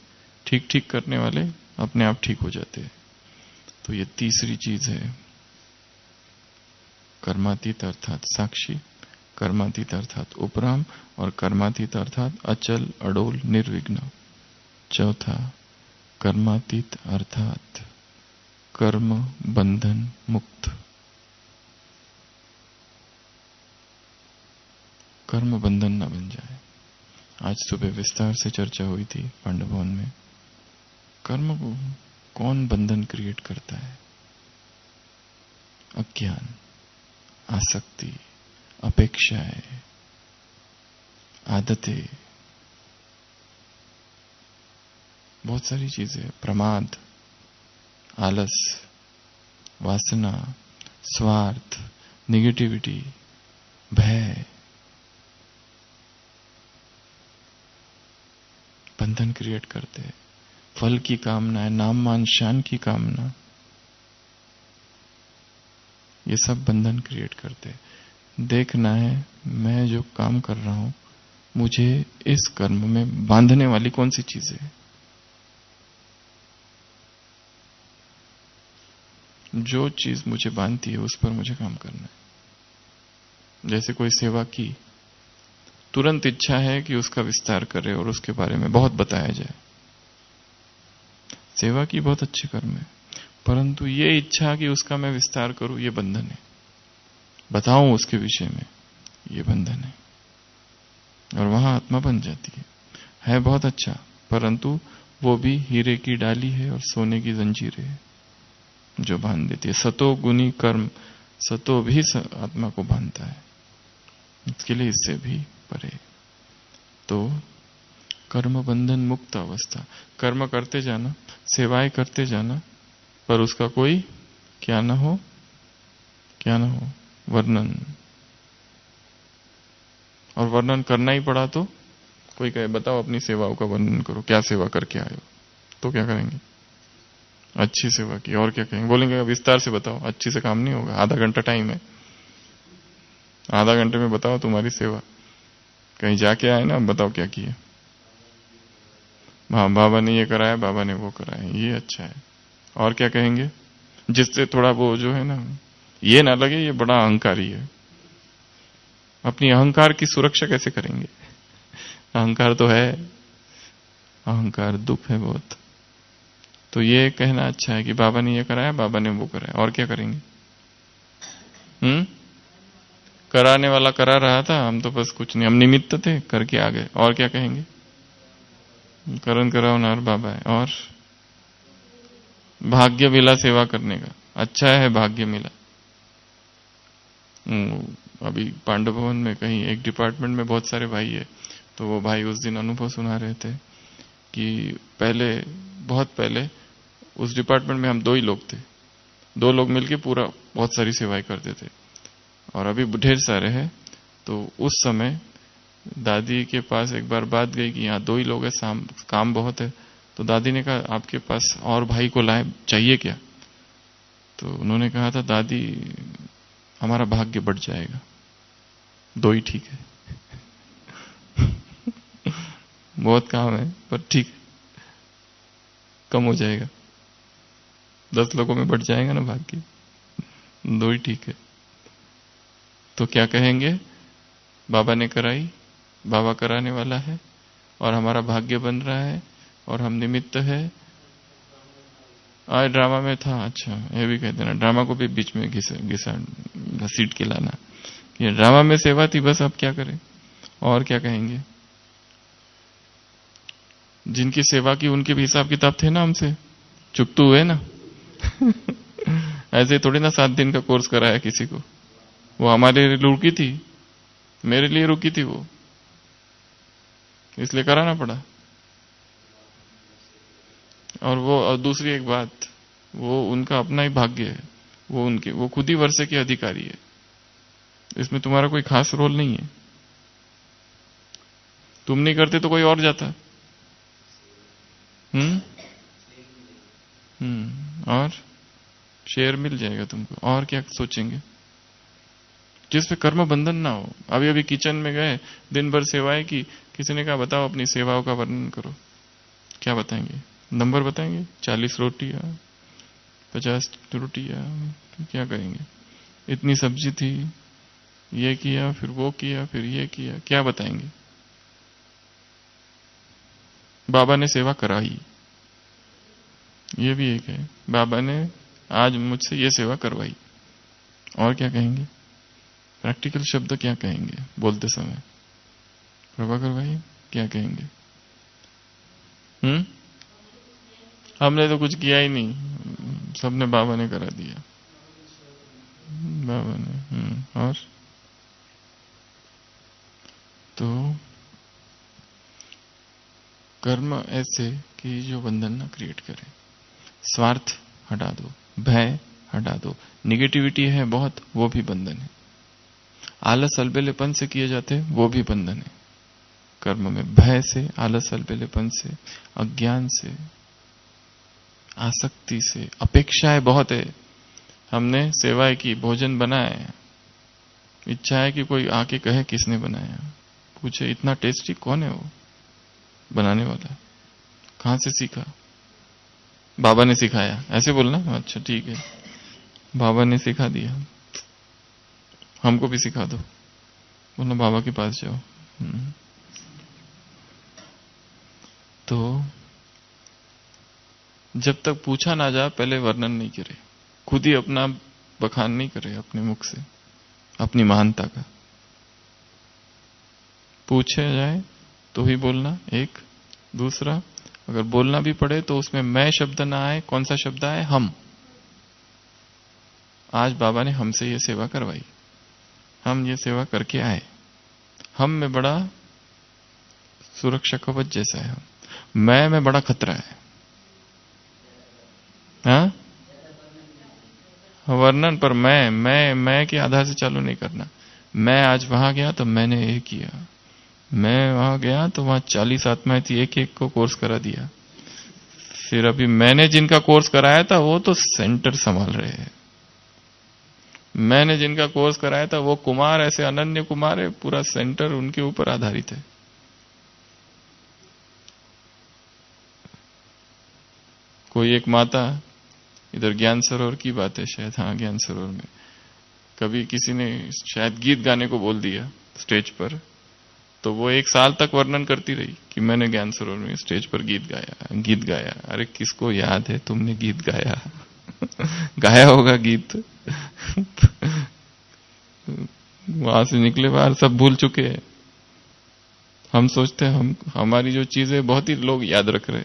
ठीक ठीक करने वाले अपने आप ठीक हो जाते हैं। तो ये तीसरी चीज है, कर्मातीत अर्थात साक्षी, कर्मातीत अर्थात उपराम, और कर्मातीत अर्थात अचल अडोल निर्विघ्न। चौथा, कर्मातीत अर्थात कर्म बंधन मुक्त। कर्म बंधन न बन जाए। आज सुबह विस्तार से चर्चा हुई थी पांडव भवन में। कर्म को कौन बंधन क्रिएट करता है? अज्ञान, आसक्ति, अपेक्षाएं, आदतें, बहुत सारी चीजें, प्रमाद, आलस, वासना, स्वार्थ, निगेटिविटी, भय, बंधन क्रिएट करते हैं। फल की कामना है, नाम मान शान की कामना, ये सब बंधन क्रिएट करते हैं। देखना है मैं जो काम कर रहा हूं, मुझे इस कर्म में बांधने वाली कौन सी चीज है। जो चीज मुझे बांधती है उस पर मुझे काम करना है। जैसे कोई सेवा की, तुरंत इच्छा है कि उसका विस्तार करे और उसके बारे में बहुत बताया जाए। सेवा की बहुत अच्छे कर्म है, परंतु ये इच्छा कि उसका मैं विस्तार करूं, ये बंधन है। बताऊं उसके विषय में, ये बंधन है। और वहां आत्मा बन जाती है बहुत अच्छा, परंतु वो भी हीरे की डाली है और सोने की जंजीरें है जो बांध देती है। सतो गुनी कर्म, सतो भी आत्मा को बांधता है। इसके लिए इससे भी परे। तो कर्म बंधन मुक्त अवस्था। कर्म करते जाना, सेवाएं करते जाना, पर उसका कोई क्या ना हो, क्या ना हो, वर्णन। और वर्णन करना ही पड़ा तो कोई कहे बताओ अपनी सेवाओं का वर्णन करो, क्या सेवा करके आए हो, तो क्या करेंगे? अच्छी सेवा की। और क्या कहेंगे? बोलेंगे विस्तार से बताओ। अच्छी से काम नहीं होगा, आधा घंटा टाइम है, आधा घंटे में बताओ तुम्हारी सेवा। कहीं जाके आए ना, बताओ क्या किया। हाँ, बाबा ने ये कराया, बाबा ने वो कराया, ये अच्छा है। और क्या कहेंगे? जिससे थोड़ा वो जो है ना, ये ना लगे ये बड़ा अहंकारी है। अपनी अहंकार की सुरक्षा कैसे करेंगे? अहंकार तो है, अहंकार दुख है बहुत। तो ये कहना अच्छा है कि बाबा ने ये कराया, बाबा ने वो कराया। और क्या करेंगे? कराने वाला करा रहा था, हम तो बस कुछ नहीं, हम निमित्त थे, करके आ गए। और क्या कहेंगे? करण करावनार बाबा है। और भाग्य मिला सेवा करने का, अच्छा है भाग्य मिला। अभी पांडव भवन में कहीं एक डिपार्टमेंट में बहुत सारे भाई है, तो वो भाई उस दिन अनुभव सुना रहे थे कि पहले, बहुत पहले उस डिपार्टमेंट में हम 2 ही लोग थे, 2 लोग मिलके पूरा बहुत सारी सेवाएं करते थे। और अभी ढेर सारे हैं। तो उस समय दादी के पास एक बार बात गई कि यहाँ 2 ही लोग हैं, काम बहुत है। तो दादी ने कहा आपके पास और भाई को लाए, चाहिए क्या? तो उन्होंने कहा था दादी हमारा भाग्य बढ़ जाएगा, 2 ही ठीक है। बहुत काम है पर ठीक है, कम हो जाएगा, 10 लोगों में बढ़ जाएगा ना भाग्य, 2 ही ठीक है। तो क्या कहेंगे? बाबा ने कराई, बाबा कराने वाला है, और हमारा भाग्य बन रहा है, और हम निमित्त है। आज ड्रामा में था, अच्छा ये भी कह देना, ड्रामा को भी बीच में घसीट के लाना। ये ड्रामा में सेवा थी, बस अब क्या करें? और क्या कहेंगे? जिनकी सेवा की उनके भी हिसाब किताब थे ना हमसे, चुकतू हुए ना। ऐसे थोड़ी ना 7 दिन का कोर्स कराया किसी को, वो हमारे लिए रुकी थी, मेरे लिए रुकी थी वो, इसलिए कराना पड़ा। और दूसरी एक बात, वो उनका अपना ही भाग्य है, वो खुद ही वर्षे के अधिकारी है, इसमें तुम्हारा कोई खास रोल नहीं है। तुम नहीं करते तो कोई और जाता। और शेयर मिल जाएगा तुमको। और क्या सोचेंगे? जिसपे कर्म बंधन ना हो। अभी अभी किचन में गए, दिन भर सेवाएं की, किसी ने कहा बताओ अपनी सेवाओं का वर्णन करो, क्या बताएंगे? नंबर बताएंगे? 40 रोटियां, 50 रोटियां, क्या करेंगे? इतनी सब्जी थी, ये किया, फिर वो किया, फिर ये किया, क्या बताएंगे? बाबा ने सेवा कराई, ये भी एक है, बाबा ने आज मुझसे ये सेवा करवाई। और क्या कहेंगे? प्रैक्टिकल शब्द क्या कहेंगे बोलते समय? प्रभाकर भाई क्या कहेंगे? हमने तो कुछ किया ही नहीं, सबने बाबा ने करा दिया, बाबा ने। और तो कर्म ऐसे कि जो बंधन ना क्रिएट करे। स्वार्थ हटा दो, भय हटा दो, निगेटिविटी है बहुत, वो भी बंधन है। आलस अलबेलेपन से किए जाते, वो भी बंधन है। कर्म में भय से, आलस अलबेलेपन से, अज्ञान से, आसक्ति से, अपेक्षाएं बहुत है। हमने सेवाएं की, भोजन बनाए, इच्छा है कि कोई आके कहे किसने बनाया, पूछे इतना टेस्टी कौन है वो बनाने वाला, कहां से सीखा? बाबा ने सिखाया, ऐसे बोलना। अच्छा ठीक है, बाबा ने सिखा दिया, हमको भी सिखा दो। बोलना बाबा के पास जाओ। तो जब तक पूछा ना जाए पहले वर्णन नहीं करे, खुद ही अपना बखान नहीं करे अपने मुख से अपनी महानता का। पूछे जाए तो ही बोलना। एक दूसरा, अगर बोलना भी पड़े तो उसमें मैं शब्द ना आए। कौन सा शब्द आए? हम। आज बाबा ने हमसे ये सेवा करवाई, हम ये सेवा करके आए। हम में बड़ा सुरक्षा कवच जैसा है। मैं बड़ा खतरा है। हाँ, वर्णन पर मैं के आधार से चालू नहीं करना। मैं आज वहां गया तो मैंने ये किया, मैं वहां गया तो वहां 40 आत्माएं थी, एक एक को कोर्स करा दिया। फिर अभी मैंने जिनका कोर्स कराया था वो तो सेंटर संभाल रहे हैं। मैंने जिनका कोर्स कराया था वो कुमार ऐसे अनन्य कुमार है, पूरा सेंटर उनके ऊपर आधारित है। कोई एक माता, इधर ज्ञान सरोवर की बात है शायद, हाँ ज्ञान सरोवर में कभी किसी ने शायद गीत गाने को बोल दिया स्टेज पर, तो वो 1 साल तक वर्णन करती रही कि मैंने ज्ञान सरोवर में स्टेज पर गीत गाया। अरे किसको याद है तुमने गीत गाया? गाया होगा गीत। वहां से निकले बाहर सब भूल चुके हैं। हम सोचते हैं हमारी जो चीजें बहुत ही लोग याद रख रहे,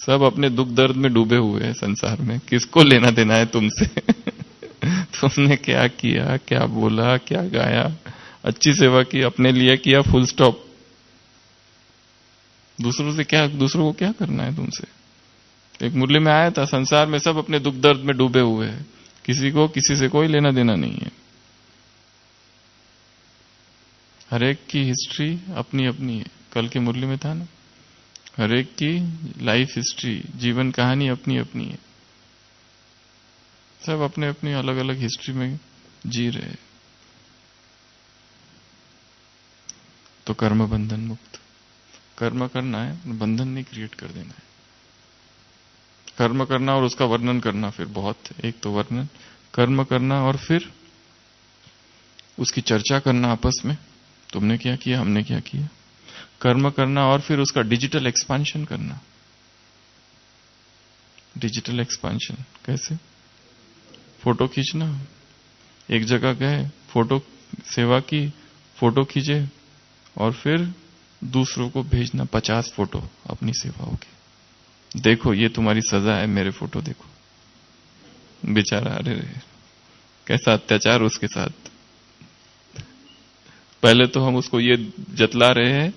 सब अपने दुख दर्द में डूबे हुए हैं संसार में। किसको लेना देना है तुमसे? तुमने क्या किया, क्या बोला, क्या गाया, अच्छी सेवा की, अपने लिए किया, फुल स्टॉप। दूसरों को क्या करना है तुमसे? एक मुरली में आया था, संसार में सब अपने दुख दर्द में डूबे हुए हैं, किसी से कोई लेना देना नहीं है। हर एक की हिस्ट्री अपनी अपनी है। कल की मुरली में था ना, हर एक की लाइफ हिस्ट्री, जीवन कहानी अपनी अपनी है। सब अपने अपनी अलग अलग हिस्ट्री में जी रहे। तो कर्म बंधन मुक्त। कर्म करना है, बंधन नहीं क्रिएट कर देना है। कर्म करना और उसका वर्णन करना फिर बहुत है। एक तो वर्णन, कर्म करना और फिर उसकी चर्चा करना आपस में, तुमने क्या किया, हमने क्या किया। कर्म करना और फिर उसका डिजिटल एक्सपांशन करना। डिजिटल एक्सपांशन कैसे? फोटो खींचना, एक जगह गए, फोटो, सेवा की, फोटो खींचे और फिर दूसरों को भेजना 50 फोटो अपनी सेवाओं की। देखो ये तुम्हारी सजा है, मेरे फोटो देखो। बेचारा, अरे कैसा अत्याचार उसके साथ। पहले तो हम उसको ये जतला रहे हैं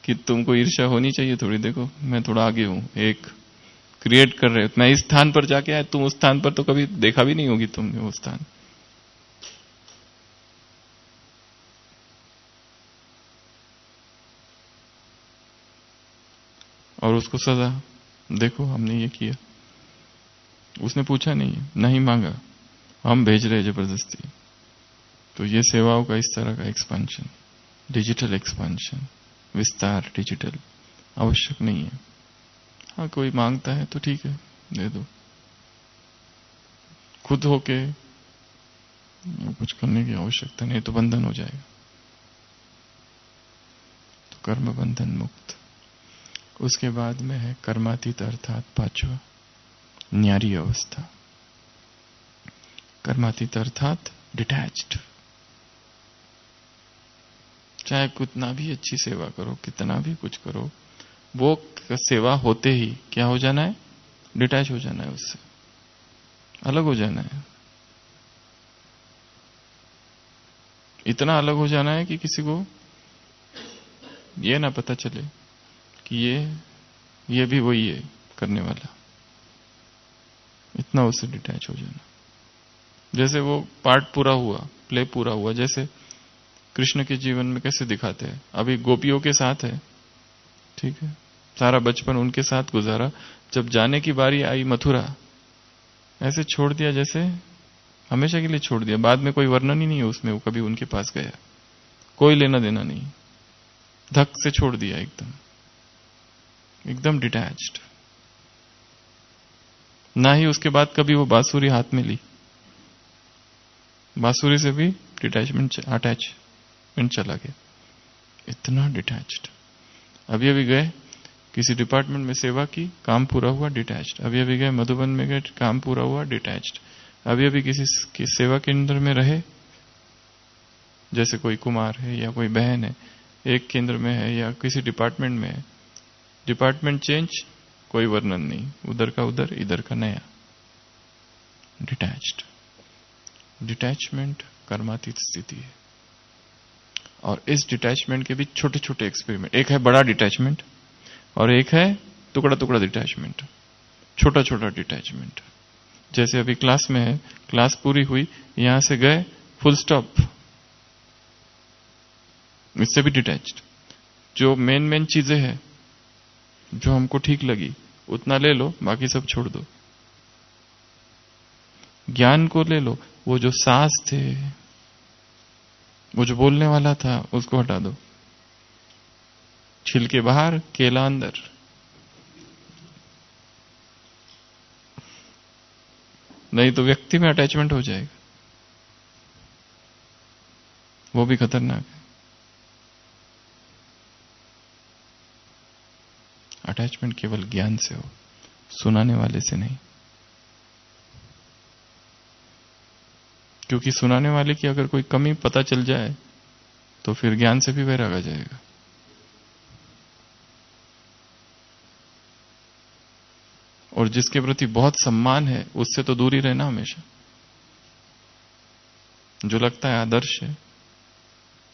कि तुमको ईर्ष्या होनी चाहिए थोड़ी, देखो मैं थोड़ा आगे हूं, एक क्रिएट कर रहे हो। मैं इस स्थान पर जाके आया, तुम उस स्थान पर तो कभी देखा भी नहीं होगी तुमने वो स्थान। और उसको सजा, देखो हमने ये किया। उसने पूछा नहीं मांगा, हम भेज रहे जबरदस्ती। तो ये सेवाओं का इस तरह का एक्सपांशन, डिजिटल एक्सपांशन, विस्तार डिजिटल आवश्यक नहीं है। हाँ कोई मांगता है तो ठीक है, दे दो। खुद होके कुछ करने की आवश्यकता नहीं, तो बंधन हो जाएगा। तो कर्म बंधन मुक्त। उसके बाद में है कर्मातीत, अर्थात 5वां न्यारी अवस्था। कर्मातीत अर्थात डिटैच्ड। चाहे कितना भी अच्छी सेवा करो, कितना भी कुछ करो, वो सेवा होते ही क्या हो जाना है? डिटैच हो जाना है, उससे अलग हो जाना है। इतना अलग हो जाना है कि किसी को ये ना पता चले कि ये भी वही है करने वाला। इतना उससे डिटैच हो जाना। जैसे वो पार्ट पूरा हुआ, प्ले पूरा हुआ, जैसे कृष्ण के जीवन में कैसे दिखाते हैं। अभी गोपियों के साथ है, ठीक है, सारा बचपन उनके साथ गुजारा। जब जाने की बारी आई मथुरा, ऐसे छोड़ दिया जैसे हमेशा के लिए छोड़ दिया। बाद में कोई वर्णन ही नहीं है उसमें वो कभी उनके पास गया, कोई लेना देना नहीं, धक से छोड़ दिया, एकदम डिटैच्ड। ना ही उसके बाद कभी वो बांसुरी हाथ में ली, बांसुरी से भी अटैचमेंट चला गया, इतना डिटैच्ड। अभी अभी गए किसी डिपार्टमेंट में सेवा की, काम पूरा हुआ, डिटैच्ड। अभी अभी गए मधुबन में गए, काम पूरा हुआ, डिटैच्ड। अभी अभी किसी की सेवा केंद्र में रहे, जैसे कोई कुमार है या कोई बहन है, एक केंद्र में है या किसी डिपार्टमेंट में है, डिपार्टमेंट चेंज, कोई वर्णन नहीं, उधर का उधर, इधर का नया, डिटैच्ड। डिटैचमेंट कर्मातीत स्थिति है। और इस डिटैचमेंट के बीच छोटे छोटे एक्सपेरिमेंट, एक है बड़ा डिटैचमेंट और एक है टुकड़ा टुकड़ा डिटैचमेंट, छोटा छोटा डिटैचमेंट। जैसे अभी क्लास में है, क्लास पूरी हुई, यहां से गए, फुल स्टॉप, इससे भी डिटैच्ड। जो मेन मेन चीजें हैं जो हमको ठीक लगी उतना ले लो, बाकी सब छोड़ दो। ज्ञान को ले लो, वो जो सांस थे, वो जो बोलने वाला था, उसको हटा दो। छिलके बाहर, केला अंदर। नहीं तो व्यक्ति में अटैचमेंट हो जाएगा, वो भी खतरनाक है। अटैचमेंट केवल ज्ञान से हो, सुनाने वाले से नहीं। क्योंकि सुनाने वाले की अगर कोई कमी पता चल जाए तो फिर ज्ञान से भी वैराग आ जाएगा। और जिसके प्रति बहुत सम्मान है उससे तो दूर ही रहना हमेशा। जो लगता है आदर्श है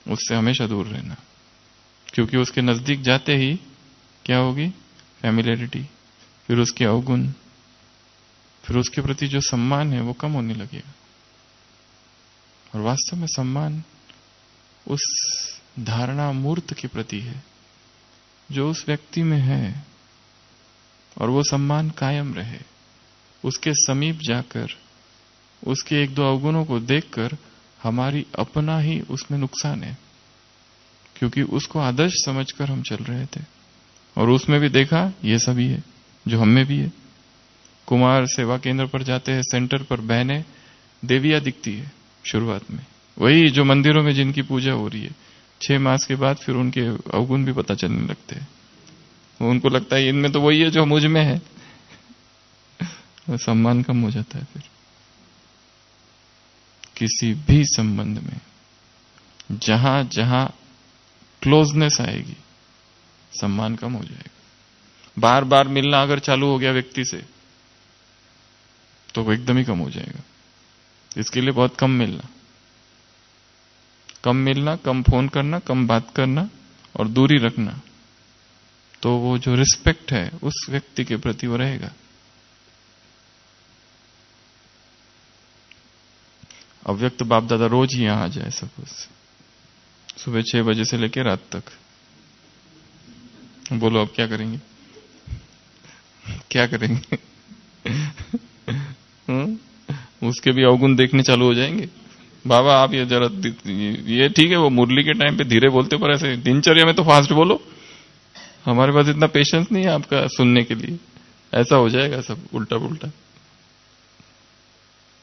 उससे हमेशा दूर रहना, क्योंकि उसके नजदीक जाते ही क्या होगी? फैमिलियरिटी, फिर उसके अवगुण, फिर उसके प्रति जो सम्मान है वो कम होने लगेगा। और वास्तव में सम्मान उस धारणा मूर्त के प्रति है जो उस व्यक्ति में है, और वो सम्मान कायम रहे। उसके समीप जाकर उसके एक दो अवगुणों को देखकर हमारी अपना ही उसमें नुकसान है, क्योंकि उसको आदर्श समझकर हम चल रहे थे और उसमें भी देखा ये सभी है जो हम में भी है। कुमार सेवा केंद्र पर जाते हैं, सेंटर पर बहनें देवियां दिखती है शुरुआत में, वही जो मंदिरों में जिनकी पूजा हो रही है। 6 मास के बाद फिर उनके अवगुण भी पता चलने लगते हैं। उनको लगता है इनमें तो वही है जो मुझ में है। सम्मान कम हो जाता है। फिर किसी भी संबंध में जहां जहां क्लोजनेस आएगी सम्मान कम हो जाएगा। बार बार मिलना अगर चालू हो गया व्यक्ति से तो वो एकदम ही कम हो जाएगा। इसके लिए बहुत कम मिलना, कम फोन करना, कम बात करना और दूरी रखना, तो वो जो रिस्पेक्ट है उस व्यक्ति के प्रति वो रहेगा। अव्यक्त बाप दादा रोज ही यहां आ जाए, सपोज सुबह 6 बजे से लेकर रात तक, बोलो अब क्या करेंगे? क्या करेंगे? उसके भी अवगुण देखने चालू हो जाएंगे। बाबा आप ये जरा, ये ठीक है वो मुरली के टाइम पे धीरे बोलते, पर ऐसे दिनचर्या में तो फास्ट बोलो। हमारे पास इतना पेशेंस नहीं है आपका सुनने के लिए। ऐसा हो जाएगा सब उल्टा पुल्टा।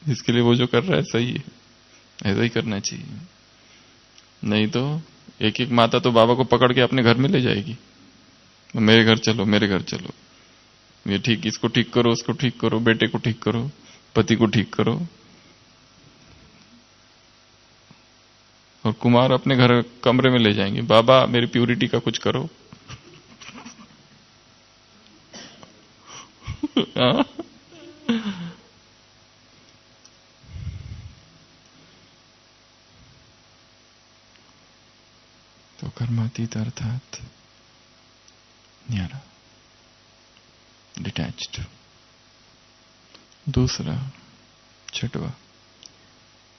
इसके लिए वो जो कर रहा है सही है, ऐसा ही करना चाहिए। नहीं तो एक एक माता तो बाबा को पकड़ के अपने घर में ले जाएगी, मेरे घर चलो, मेरे घर चलो, ये ठीक, इसको ठीक करो, उसको ठीक करो, बेटे को ठीक करो, पति को ठीक करो। और कुमार अपने घर कमरे में ले जाएंगे, बाबा मेरी प्यूरिटी का कुछ करो। तो कर्मातीत अर्थात न्यारा, डिटैच्ड। दूसरा, छठवा,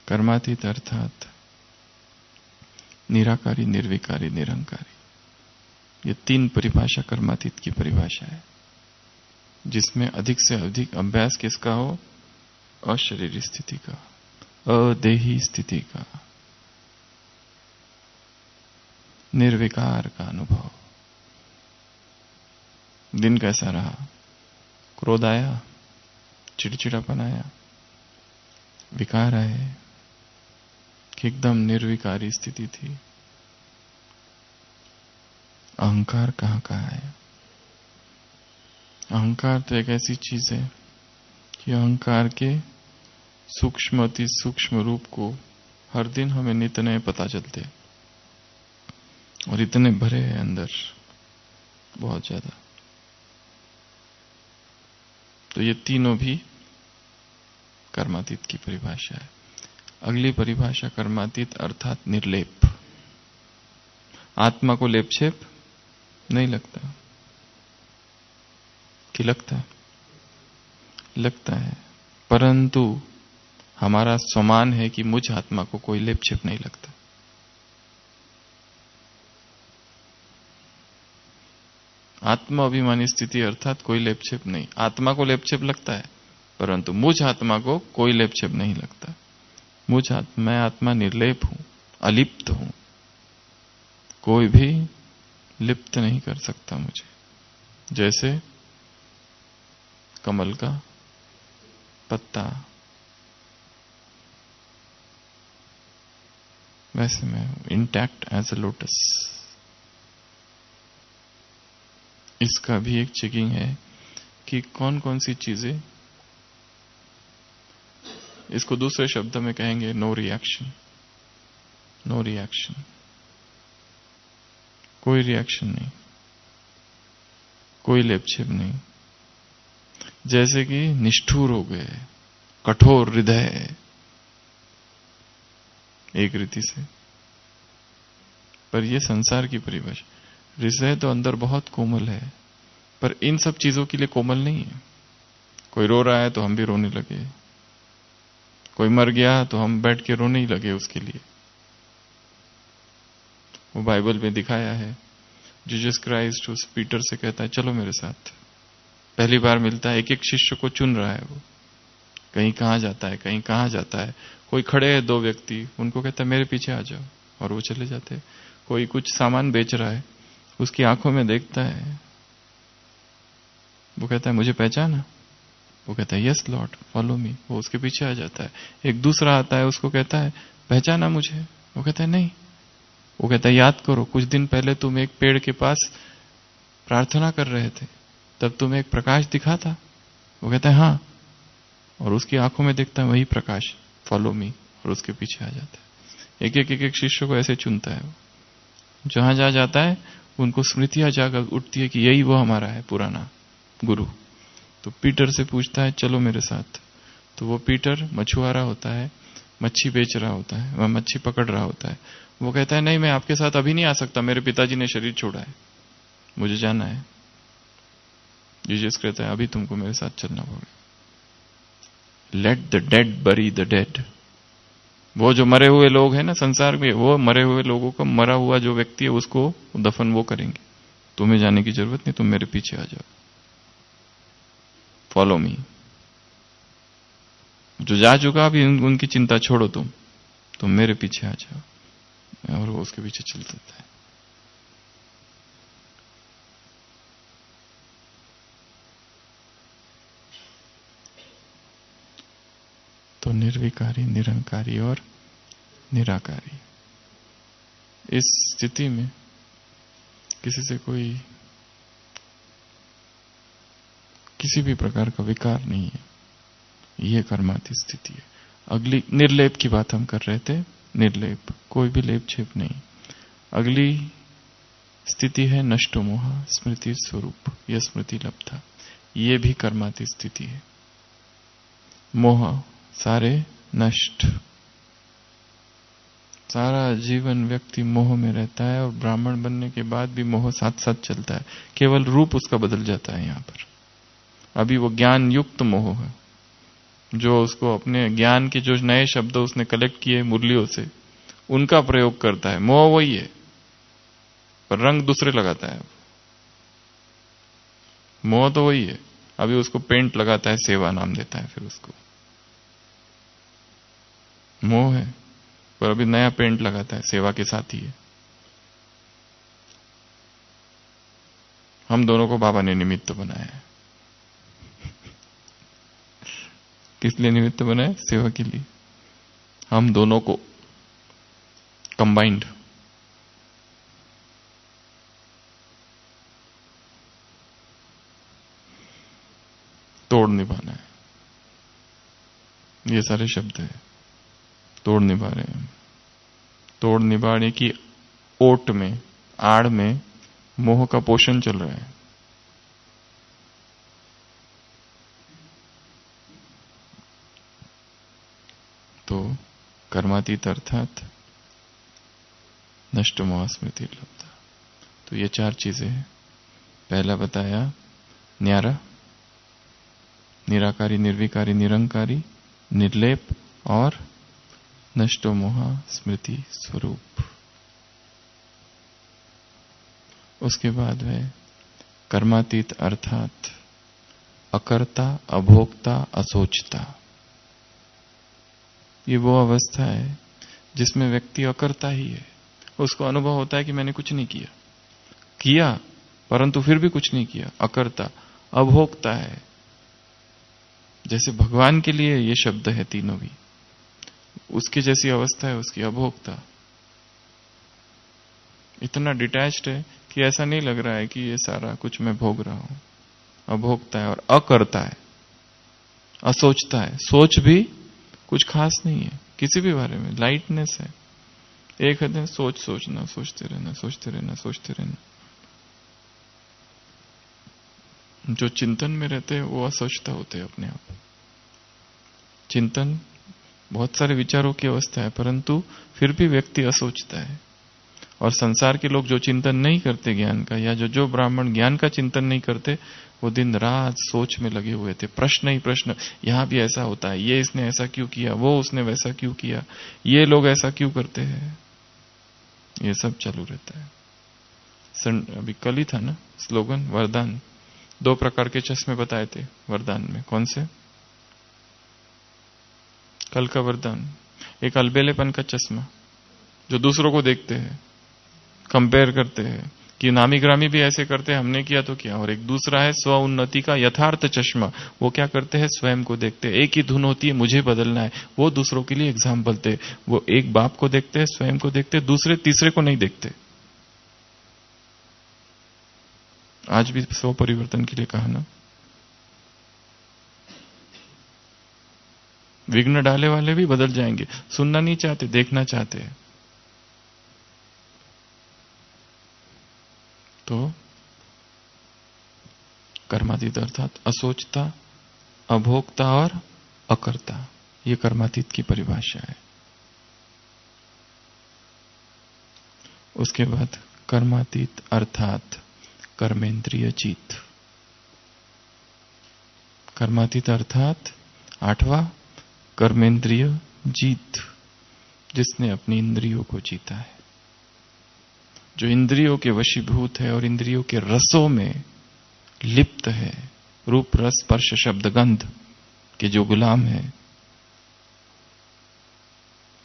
कर्मातीत अर्थात निराकारी, निर्विकारी, निरंकारी। ये 3 परिभाषा कर्मातीत की परिभाषा है, जिसमें अधिक से अधिक अभ्यास किसका हो? अशरीरी स्थिति का, अदेही स्थिति का, निर्विकार का अनुभव। दिन कैसा रहा? क्रोध आया, चिड़चिड़ापन आया, विकार आए कि एकदम निर्विकारी स्थिति थी? अहंकार कहां कहां है? अहंकार तो एक ऐसी चीज है कि अहंकार के सूक्ष्म, अति सूक्ष्म रूप को हर दिन हमें नित नए पता चलते, और इतने भरे हैं अंदर, बहुत ज्यादा। तो ये तीनों भी कर्मातीत की परिभाषा है। अगली परिभाषा कर्मातीत अर्थात निर्लेप। आत्मा को लेपछेप नहीं लगता कि लगता है? लगता है, परंतु हमारा समान है कि मुझ आत्मा को कोई लेपछेप नहीं लगता। आत्मा अभिमानी स्थिति अर्थात कोई लेपछेप नहीं। आत्मा को लेपछेप लगता है, परंतु मुझ आत्मा को कोई लेपछेप नहीं लगता। मैं आत्मा निर्लेप हूं, अलिप्त हूं, कोई भी लिप्त नहीं कर सकता मुझे। जैसे कमल का पत्ता, वैसे मैं हूं, इंटैक्ट एज अ लोटस। इसका भी एक चेकिंग है कि कौन कौन सी चीजें, इसको दूसरे शब्द में कहेंगे नो रिएक्शन। नो रिएक्शन, कोई रिएक्शन नहीं, कोई लेपछेप नहीं। जैसे कि निष्ठुर हो गए, कठोर हृदय, एक रीति से। पर यह संसार की परिभाषा। हृदय तो अंदर बहुत कोमल है, पर इन सब चीजों के लिए कोमल नहीं है। कोई रो रहा है तो हम भी रोने लगे, कोई मर गया तो हम बैठ के रोने ही लगे उसके लिए। वो बाइबल में दिखाया है, जीसस क्राइस्ट उस पीटर से कहता है चलो मेरे साथ। पहली बार मिलता है, एक एक शिष्य को चुन रहा है वो, कहीं कहां जाता है, कहीं कहां जाता है। कोई खड़े हैं 2 व्यक्ति, उनको कहता है मेरे पीछे आ जाओ, और वो चले जाते हैं। कोई कुछ सामान बेच रहा है, उसकी आंखों में देखता है, वो कहता है मुझे पहचाना? वो कहता है यस लॉर्ड फॉलो मी, वो उसके पीछे आ जाता है। एक दूसरा आता है, उसको कहता है पहचाना मुझे? वो कहता है नहीं। वो कहता है याद करो, कुछ दिन पहले तुम एक पेड़ के पास प्रार्थना कर रहे थे, तब तुम्हें एक प्रकाश दिखा था? वो कहता है हाँ। और उसकी आंखों में देखता है वही प्रकाश, फॉलो मी, और उसके पीछे आ जाता है। एक एक शिष्य को ऐसे चुनता है वो। जहां जहां जाता है उनको स्मृतियां जाकर उठती है कि यही वो हमारा है पुराना गुरु। तो पीटर से पूछता है चलो मेरे साथ। तो वो पीटर मछुआरा होता है, मच्छी बेच रहा होता है, वह मच्छी पकड़ रहा होता है। वो कहता है नहीं, मैं आपके साथ अभी नहीं आ सकता, मेरे पिताजी ने शरीर छोड़ा है, मुझे जाना है। जीसस कहता है अभी तुमको मेरे साथ चलना होगा। लेट द डेड बरी द डेड। वो जो मरे हुए लोग हैं ना संसार में, वो मरे हुए लोगों का, मरा हुआ जो व्यक्ति है उसको दफन वो करेंगे। तुम्हें जाने की जरूरत नहीं, तुम मेरे पीछे आ जाओ, फॉलो मी। जो जा चुका अभी उनकी चिंता छोड़ो, तुम मेरे पीछे आ जाओ। और वो उसके पीछे चल देता है। तो निर्विकारी, निरंकारी और निराकारी, इस स्थिति में किसी से कोई किसी भी प्रकार का विकार नहीं है। यह कर्माती स्थिति है। अगली निर्लेप की बात हम कर रहे थे, निर्लेप, कोई भी लेप छेप नहीं। अगली स्थिति है नष्ट मोह स्मृति स्वरूप, यह स्मृति लब्धा। ये भी कर्माती स्थिति है। मोह सारे नष्ट, सारा जीवन व्यक्ति मोह में रहता है, और ब्राह्मण बनने के बाद भी मोह साथ साथ चलता है, केवल रूप उसका बदल जाता है। यहां पर अभी वो ज्ञान युक्त मोह है, जो उसको अपने ज्ञान के जो नए शब्द उसने कलेक्ट किए मुरलियों से, उनका प्रयोग करता है। मोह वही है, पर रंग दूसरे लगाता है। मोह तो वही है, अभी उसको पेंट लगाता है, सेवा नाम देता है, फिर उसको मोह है, पर अभी नया पेंट लगाता है, सेवा के साथ ही है। हम दोनों को बाबा ने निमित्त बनाया है। किस लिए निमित्त बनाया? सेवा के लिए। हम दोनों को कंबाइंड, तोड़ निभाना है। ये सारे शब्द है, तोड़ निभा रहे हैं। तोड़ निभाने की ओट में, आड़ में मोह का पोषण चल रहा है। तो कर्मातीत अर्थात नष्ट मोह स्मृति लब्धा। तो ये 4 चीजें हैं। पहला बताया न्यारा, निराकारी, निर्विकारी, निरंकारी, निर्लेप और नष्टो मोहा स्मृति स्वरूप। उसके बाद है कर्मातीत अर्थात अकर्ता, अभोक्ता, असोचता। ये वो अवस्था है जिसमें व्यक्ति अकर्ता ही है। उसको अनुभव होता है कि मैंने कुछ नहीं किया परंतु फिर भी कुछ नहीं किया, अकर्ता। अभोक्ता है, जैसे भगवान के लिए ये शब्द है तीनों भी, उसकी जैसी अवस्था है उसकी, अभोक्ता। इतना डिटैच्ड है कि ऐसा नहीं लग रहा है कि ये सारा कुछ मैं भोग रहा हूं। अभोक्ता है और अकर्ता है, असोचता है। सोच भी कुछ खास नहीं है किसी भी बारे में, लाइटनेस है। एक है सोचना, सोचते रहना। जो चिंतन में रहते हैं वो असोचता होते हैं अपने आप। चिंतन बहुत सारे विचारों की अवस्था है परंतु फिर भी व्यक्ति असोचता है। और संसार के लोग जो चिंतन नहीं करते ज्ञान का, या जो ब्राह्मण ज्ञान का चिंतन नहीं करते, वो दिन रात सोच में लगे हुए थे। प्रश्न ही प्रश्न, यहां भी ऐसा होता है, ये इसने ऐसा क्यों किया, वो उसने वैसा क्यों किया, ये लोग ऐसा क्यों करते हैं, ये सब चालू रहता है। अभी कल ही था ना स्लोगन, वरदान। 2 प्रकार के चश्मे बताए थे वरदान में। कौन से? कल का वरदान, एक अलबेलेपन का चश्मा जो दूसरों को देखते हैं, कंपेयर करते हैं कि नामी ग्रामी भी ऐसे करते हैं, हमने किया तो क्या। और एक दूसरा है स्व उन्नति का यथार्थ चश्मा। वो क्या करते हैं, स्वयं को देखते हैं। एक ही धुन होती है, मुझे बदलना है, वो दूसरों के लिए एग्जाम्पल देते। वो एक बाप को देखते हैं, स्वयं को देखते, दूसरे तीसरे को नहीं देखते। आज भी स्व परिवर्तन के लिए कहा ना, विघ्न डाले वाले भी बदल जाएंगे। सुनना नहीं चाहते, देखना चाहते हैं। तो कर्मातीत अर्थात असोचता, अभोक्ता और अकर्ता, ये कर्मातीत की परिभाषा है। उसके बाद कर्मातीत अर्थात कर्मेंद्रिय जीत। कर्मातीत अर्थात 8वां कर्मेंद्रिय जीत, जिसने अपनी इंद्रियों को जीता है, जो इंद्रियों के वशीभूत है और इंद्रियों के रसों में लिप्त है, रूप रस स्पर्श शब्द गंध के जो गुलाम है,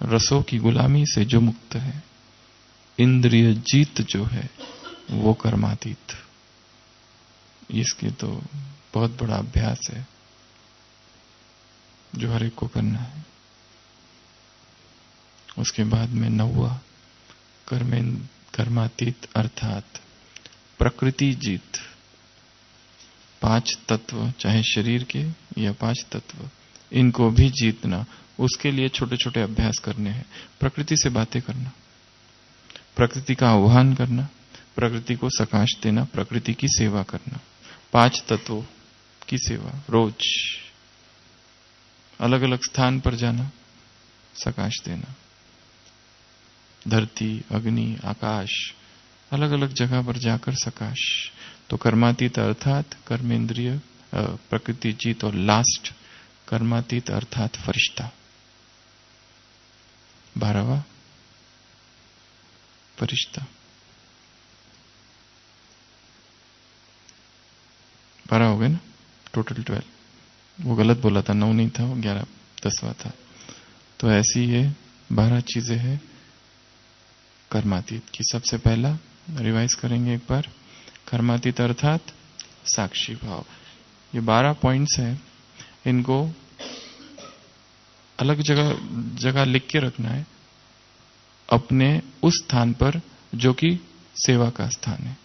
रसों की गुलामी से जो मुक्त है, इंद्रिय जीत जो है वो कर्मातीत। इसके तो बहुत बड़ा अभ्यास है जो हर एक को करना है। उसके बाद में 9वां कर्मातीत अर्थात प्रकृति जीत। 5 तत्व, चाहे शरीर के या 5 तत्व, इनको भी जीतना। उसके लिए छोटे छोटे अभ्यास करने हैं। प्रकृति से बातें करना, प्रकृति का आह्वान करना, प्रकृति को सकाश देना, प्रकृति की सेवा करना। 5 तत्वों की सेवा रोज, अलग अलग स्थान पर जाना, सकाश देना। धरती, अग्नि, आकाश, अलग अलग जगह पर जाकर सकाश। तो कर्मातीत अर्थात कर्मेंद्रिय, प्रकृति जीत। और लास्ट कर्मातीत अर्थात फरिश्ता, 12वां फरिश्ता। 12 हो गए ना, टोटल 12। वो गलत बोला था, 9 नहीं था, वो 11 10वां था। तो ऐसी ये 12 चीजें हैं कर्मातीत की। सबसे पहला रिवाइज करेंगे एक बार। कर्मातीत अर्थात साक्षी भाव। ये 12 पॉइंट्स हैं, इनको अलग जगह लिख के रखना है, अपने उस स्थान पर जो कि सेवा का स्थान है।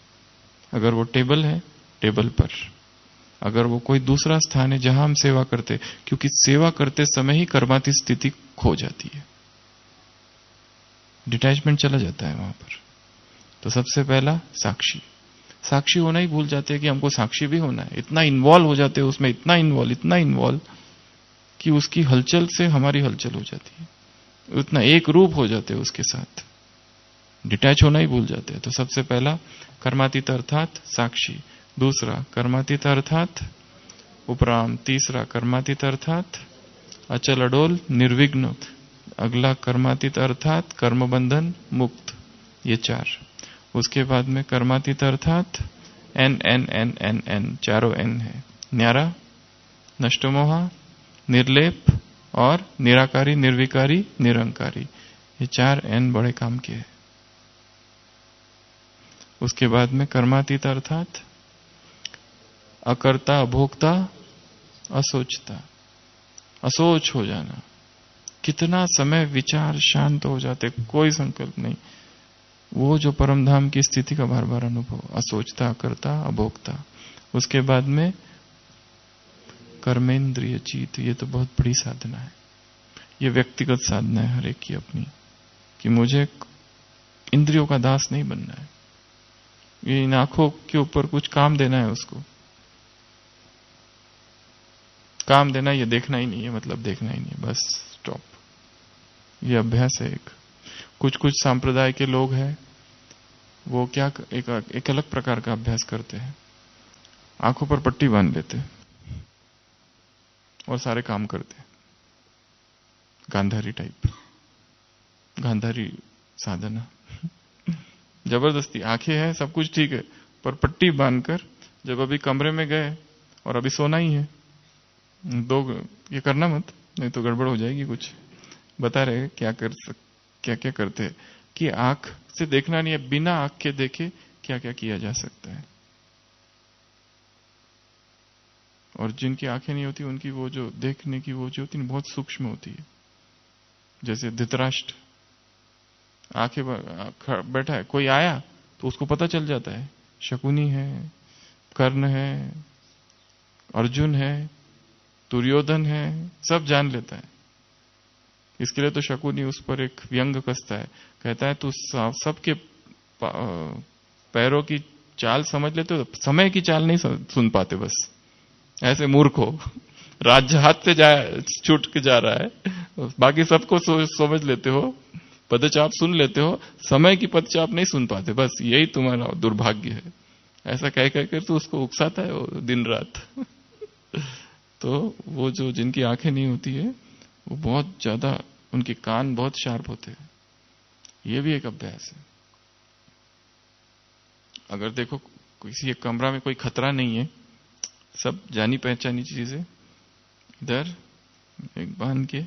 अगर वो टेबल है, टेबल पर। अगर वो कोई दूसरा स्थान है जहां हम सेवा करते, क्योंकि सेवा करते समय ही कर्मातीत स्थिति खो जाती है, डिटैचमेंट चला जाता है वहां पर। तो सबसे पहला साक्षी। साक्षी होना ही भूल जाते हैं कि हमको साक्षी भी होना है। इतना इन्वॉल्व हो जाते हैं उसमें, इतना इन्वॉल्व कि उसकी हलचल से हमारी हलचल हो जाती है। उतना एक रूप हो जाते हैं उसके साथ। डिटैच होना ही भूल जाते हैं। तो सबसे पहला कर्मातीत अर्थात साक्षी, दूसरा कर्मातीत अर्थात उपराम, तीसरा कर्मातीत अर्थात अचल अडोल निर्विघ्न, अगला कर्मातीत अर्थात कर्मबंधन मुक्त। ये चार। उसके बाद में कर्मातीत अर्थात एन एन एन एन एन, चारों एन है। न्यारा, नष्टमोहा, निर्लेप और निराकारी, निर्विकारी, निरंकारी। ये चार एन बड़े काम के हैं। उसके बाद में कर्मातीत अर्थात अकर्ता, अभोक्ता, असोचता, असोच हो जाना। कितना समय विचार शांत हो जाते, कोई संकल्प नहीं, वो जो परमधाम की स्थिति का बार बार अनुभव, असोचता, अकर्ता, अभोक्ता। उसके बाद में कर्मेंद्रिय जीत, ये तो बहुत बड़ी साधना है। ये व्यक्तिगत साधना है हर एक की अपनी, कि मुझे इंद्रियों का दास नहीं बनना है। ये इन आंखों के ऊपर कुछ काम देना है, उसको काम देना, ये देखना ही नहीं है, मतलब देखना ही नहीं है, बस स्टॉप। ये अभ्यास है एक। कुछ कुछ सांप्रदाय के लोग हैं, वो क्या एक अलग प्रकार का अभ्यास करते हैं। आंखों पर पट्टी बांध लेते और सारे काम करते, गांधारी टाइप, गांधारी साधना। जबरदस्ती, आंखें हैं, सब कुछ ठीक है, पर पट्टी बांधकर जब अभी कमरे में गए और अभी सोना ही है, ये करना मत, नहीं तो गड़बड़ हो जाएगी। कुछ बता रहे क्या क्या करते हैं कि आंख से देखना नहीं है, बिना आंख के देखे क्या क्या किया जा सकता है। और जिनकी आंखें नहीं होती, उनकी वो जो देखने की वो जो होती है बहुत सूक्ष्म होती है। जैसे धृतराष्ट्र, आंखें बैठा है, कोई आया तो उसको पता चल जाता है, शकुनी है, कर्ण है, अर्जुन है, दुर्योधन है, सब जान लेता है। इसके लिए तो शकुनी उस पर एक व्यंग कसता है, कहता है तू सबके पैरों की चाल समझ लेते हो, समय की चाल नहीं सुन पाते, बस ऐसे मूर्ख हो। राज्य हाथ से छूट के जा रहा है, बाकी सबको समझ लेते हो, पदचाप सुन लेते हो, समय की पदचाप नहीं सुन पाते, बस यही तुम्हारा दुर्भाग्य है। ऐसा कह कर तो उसको उकसाता है वो दिन रात। तो वो जो जिनकी आंखें नहीं होती है, वो बहुत ज्यादा, उनके कान बहुत शार्प होते हैं। ये भी एक अभ्यास है। अगर देखो किसी एक कमरा में कोई खतरा नहीं है, सब जानी पहचानी चीजें, इधर एक बांध के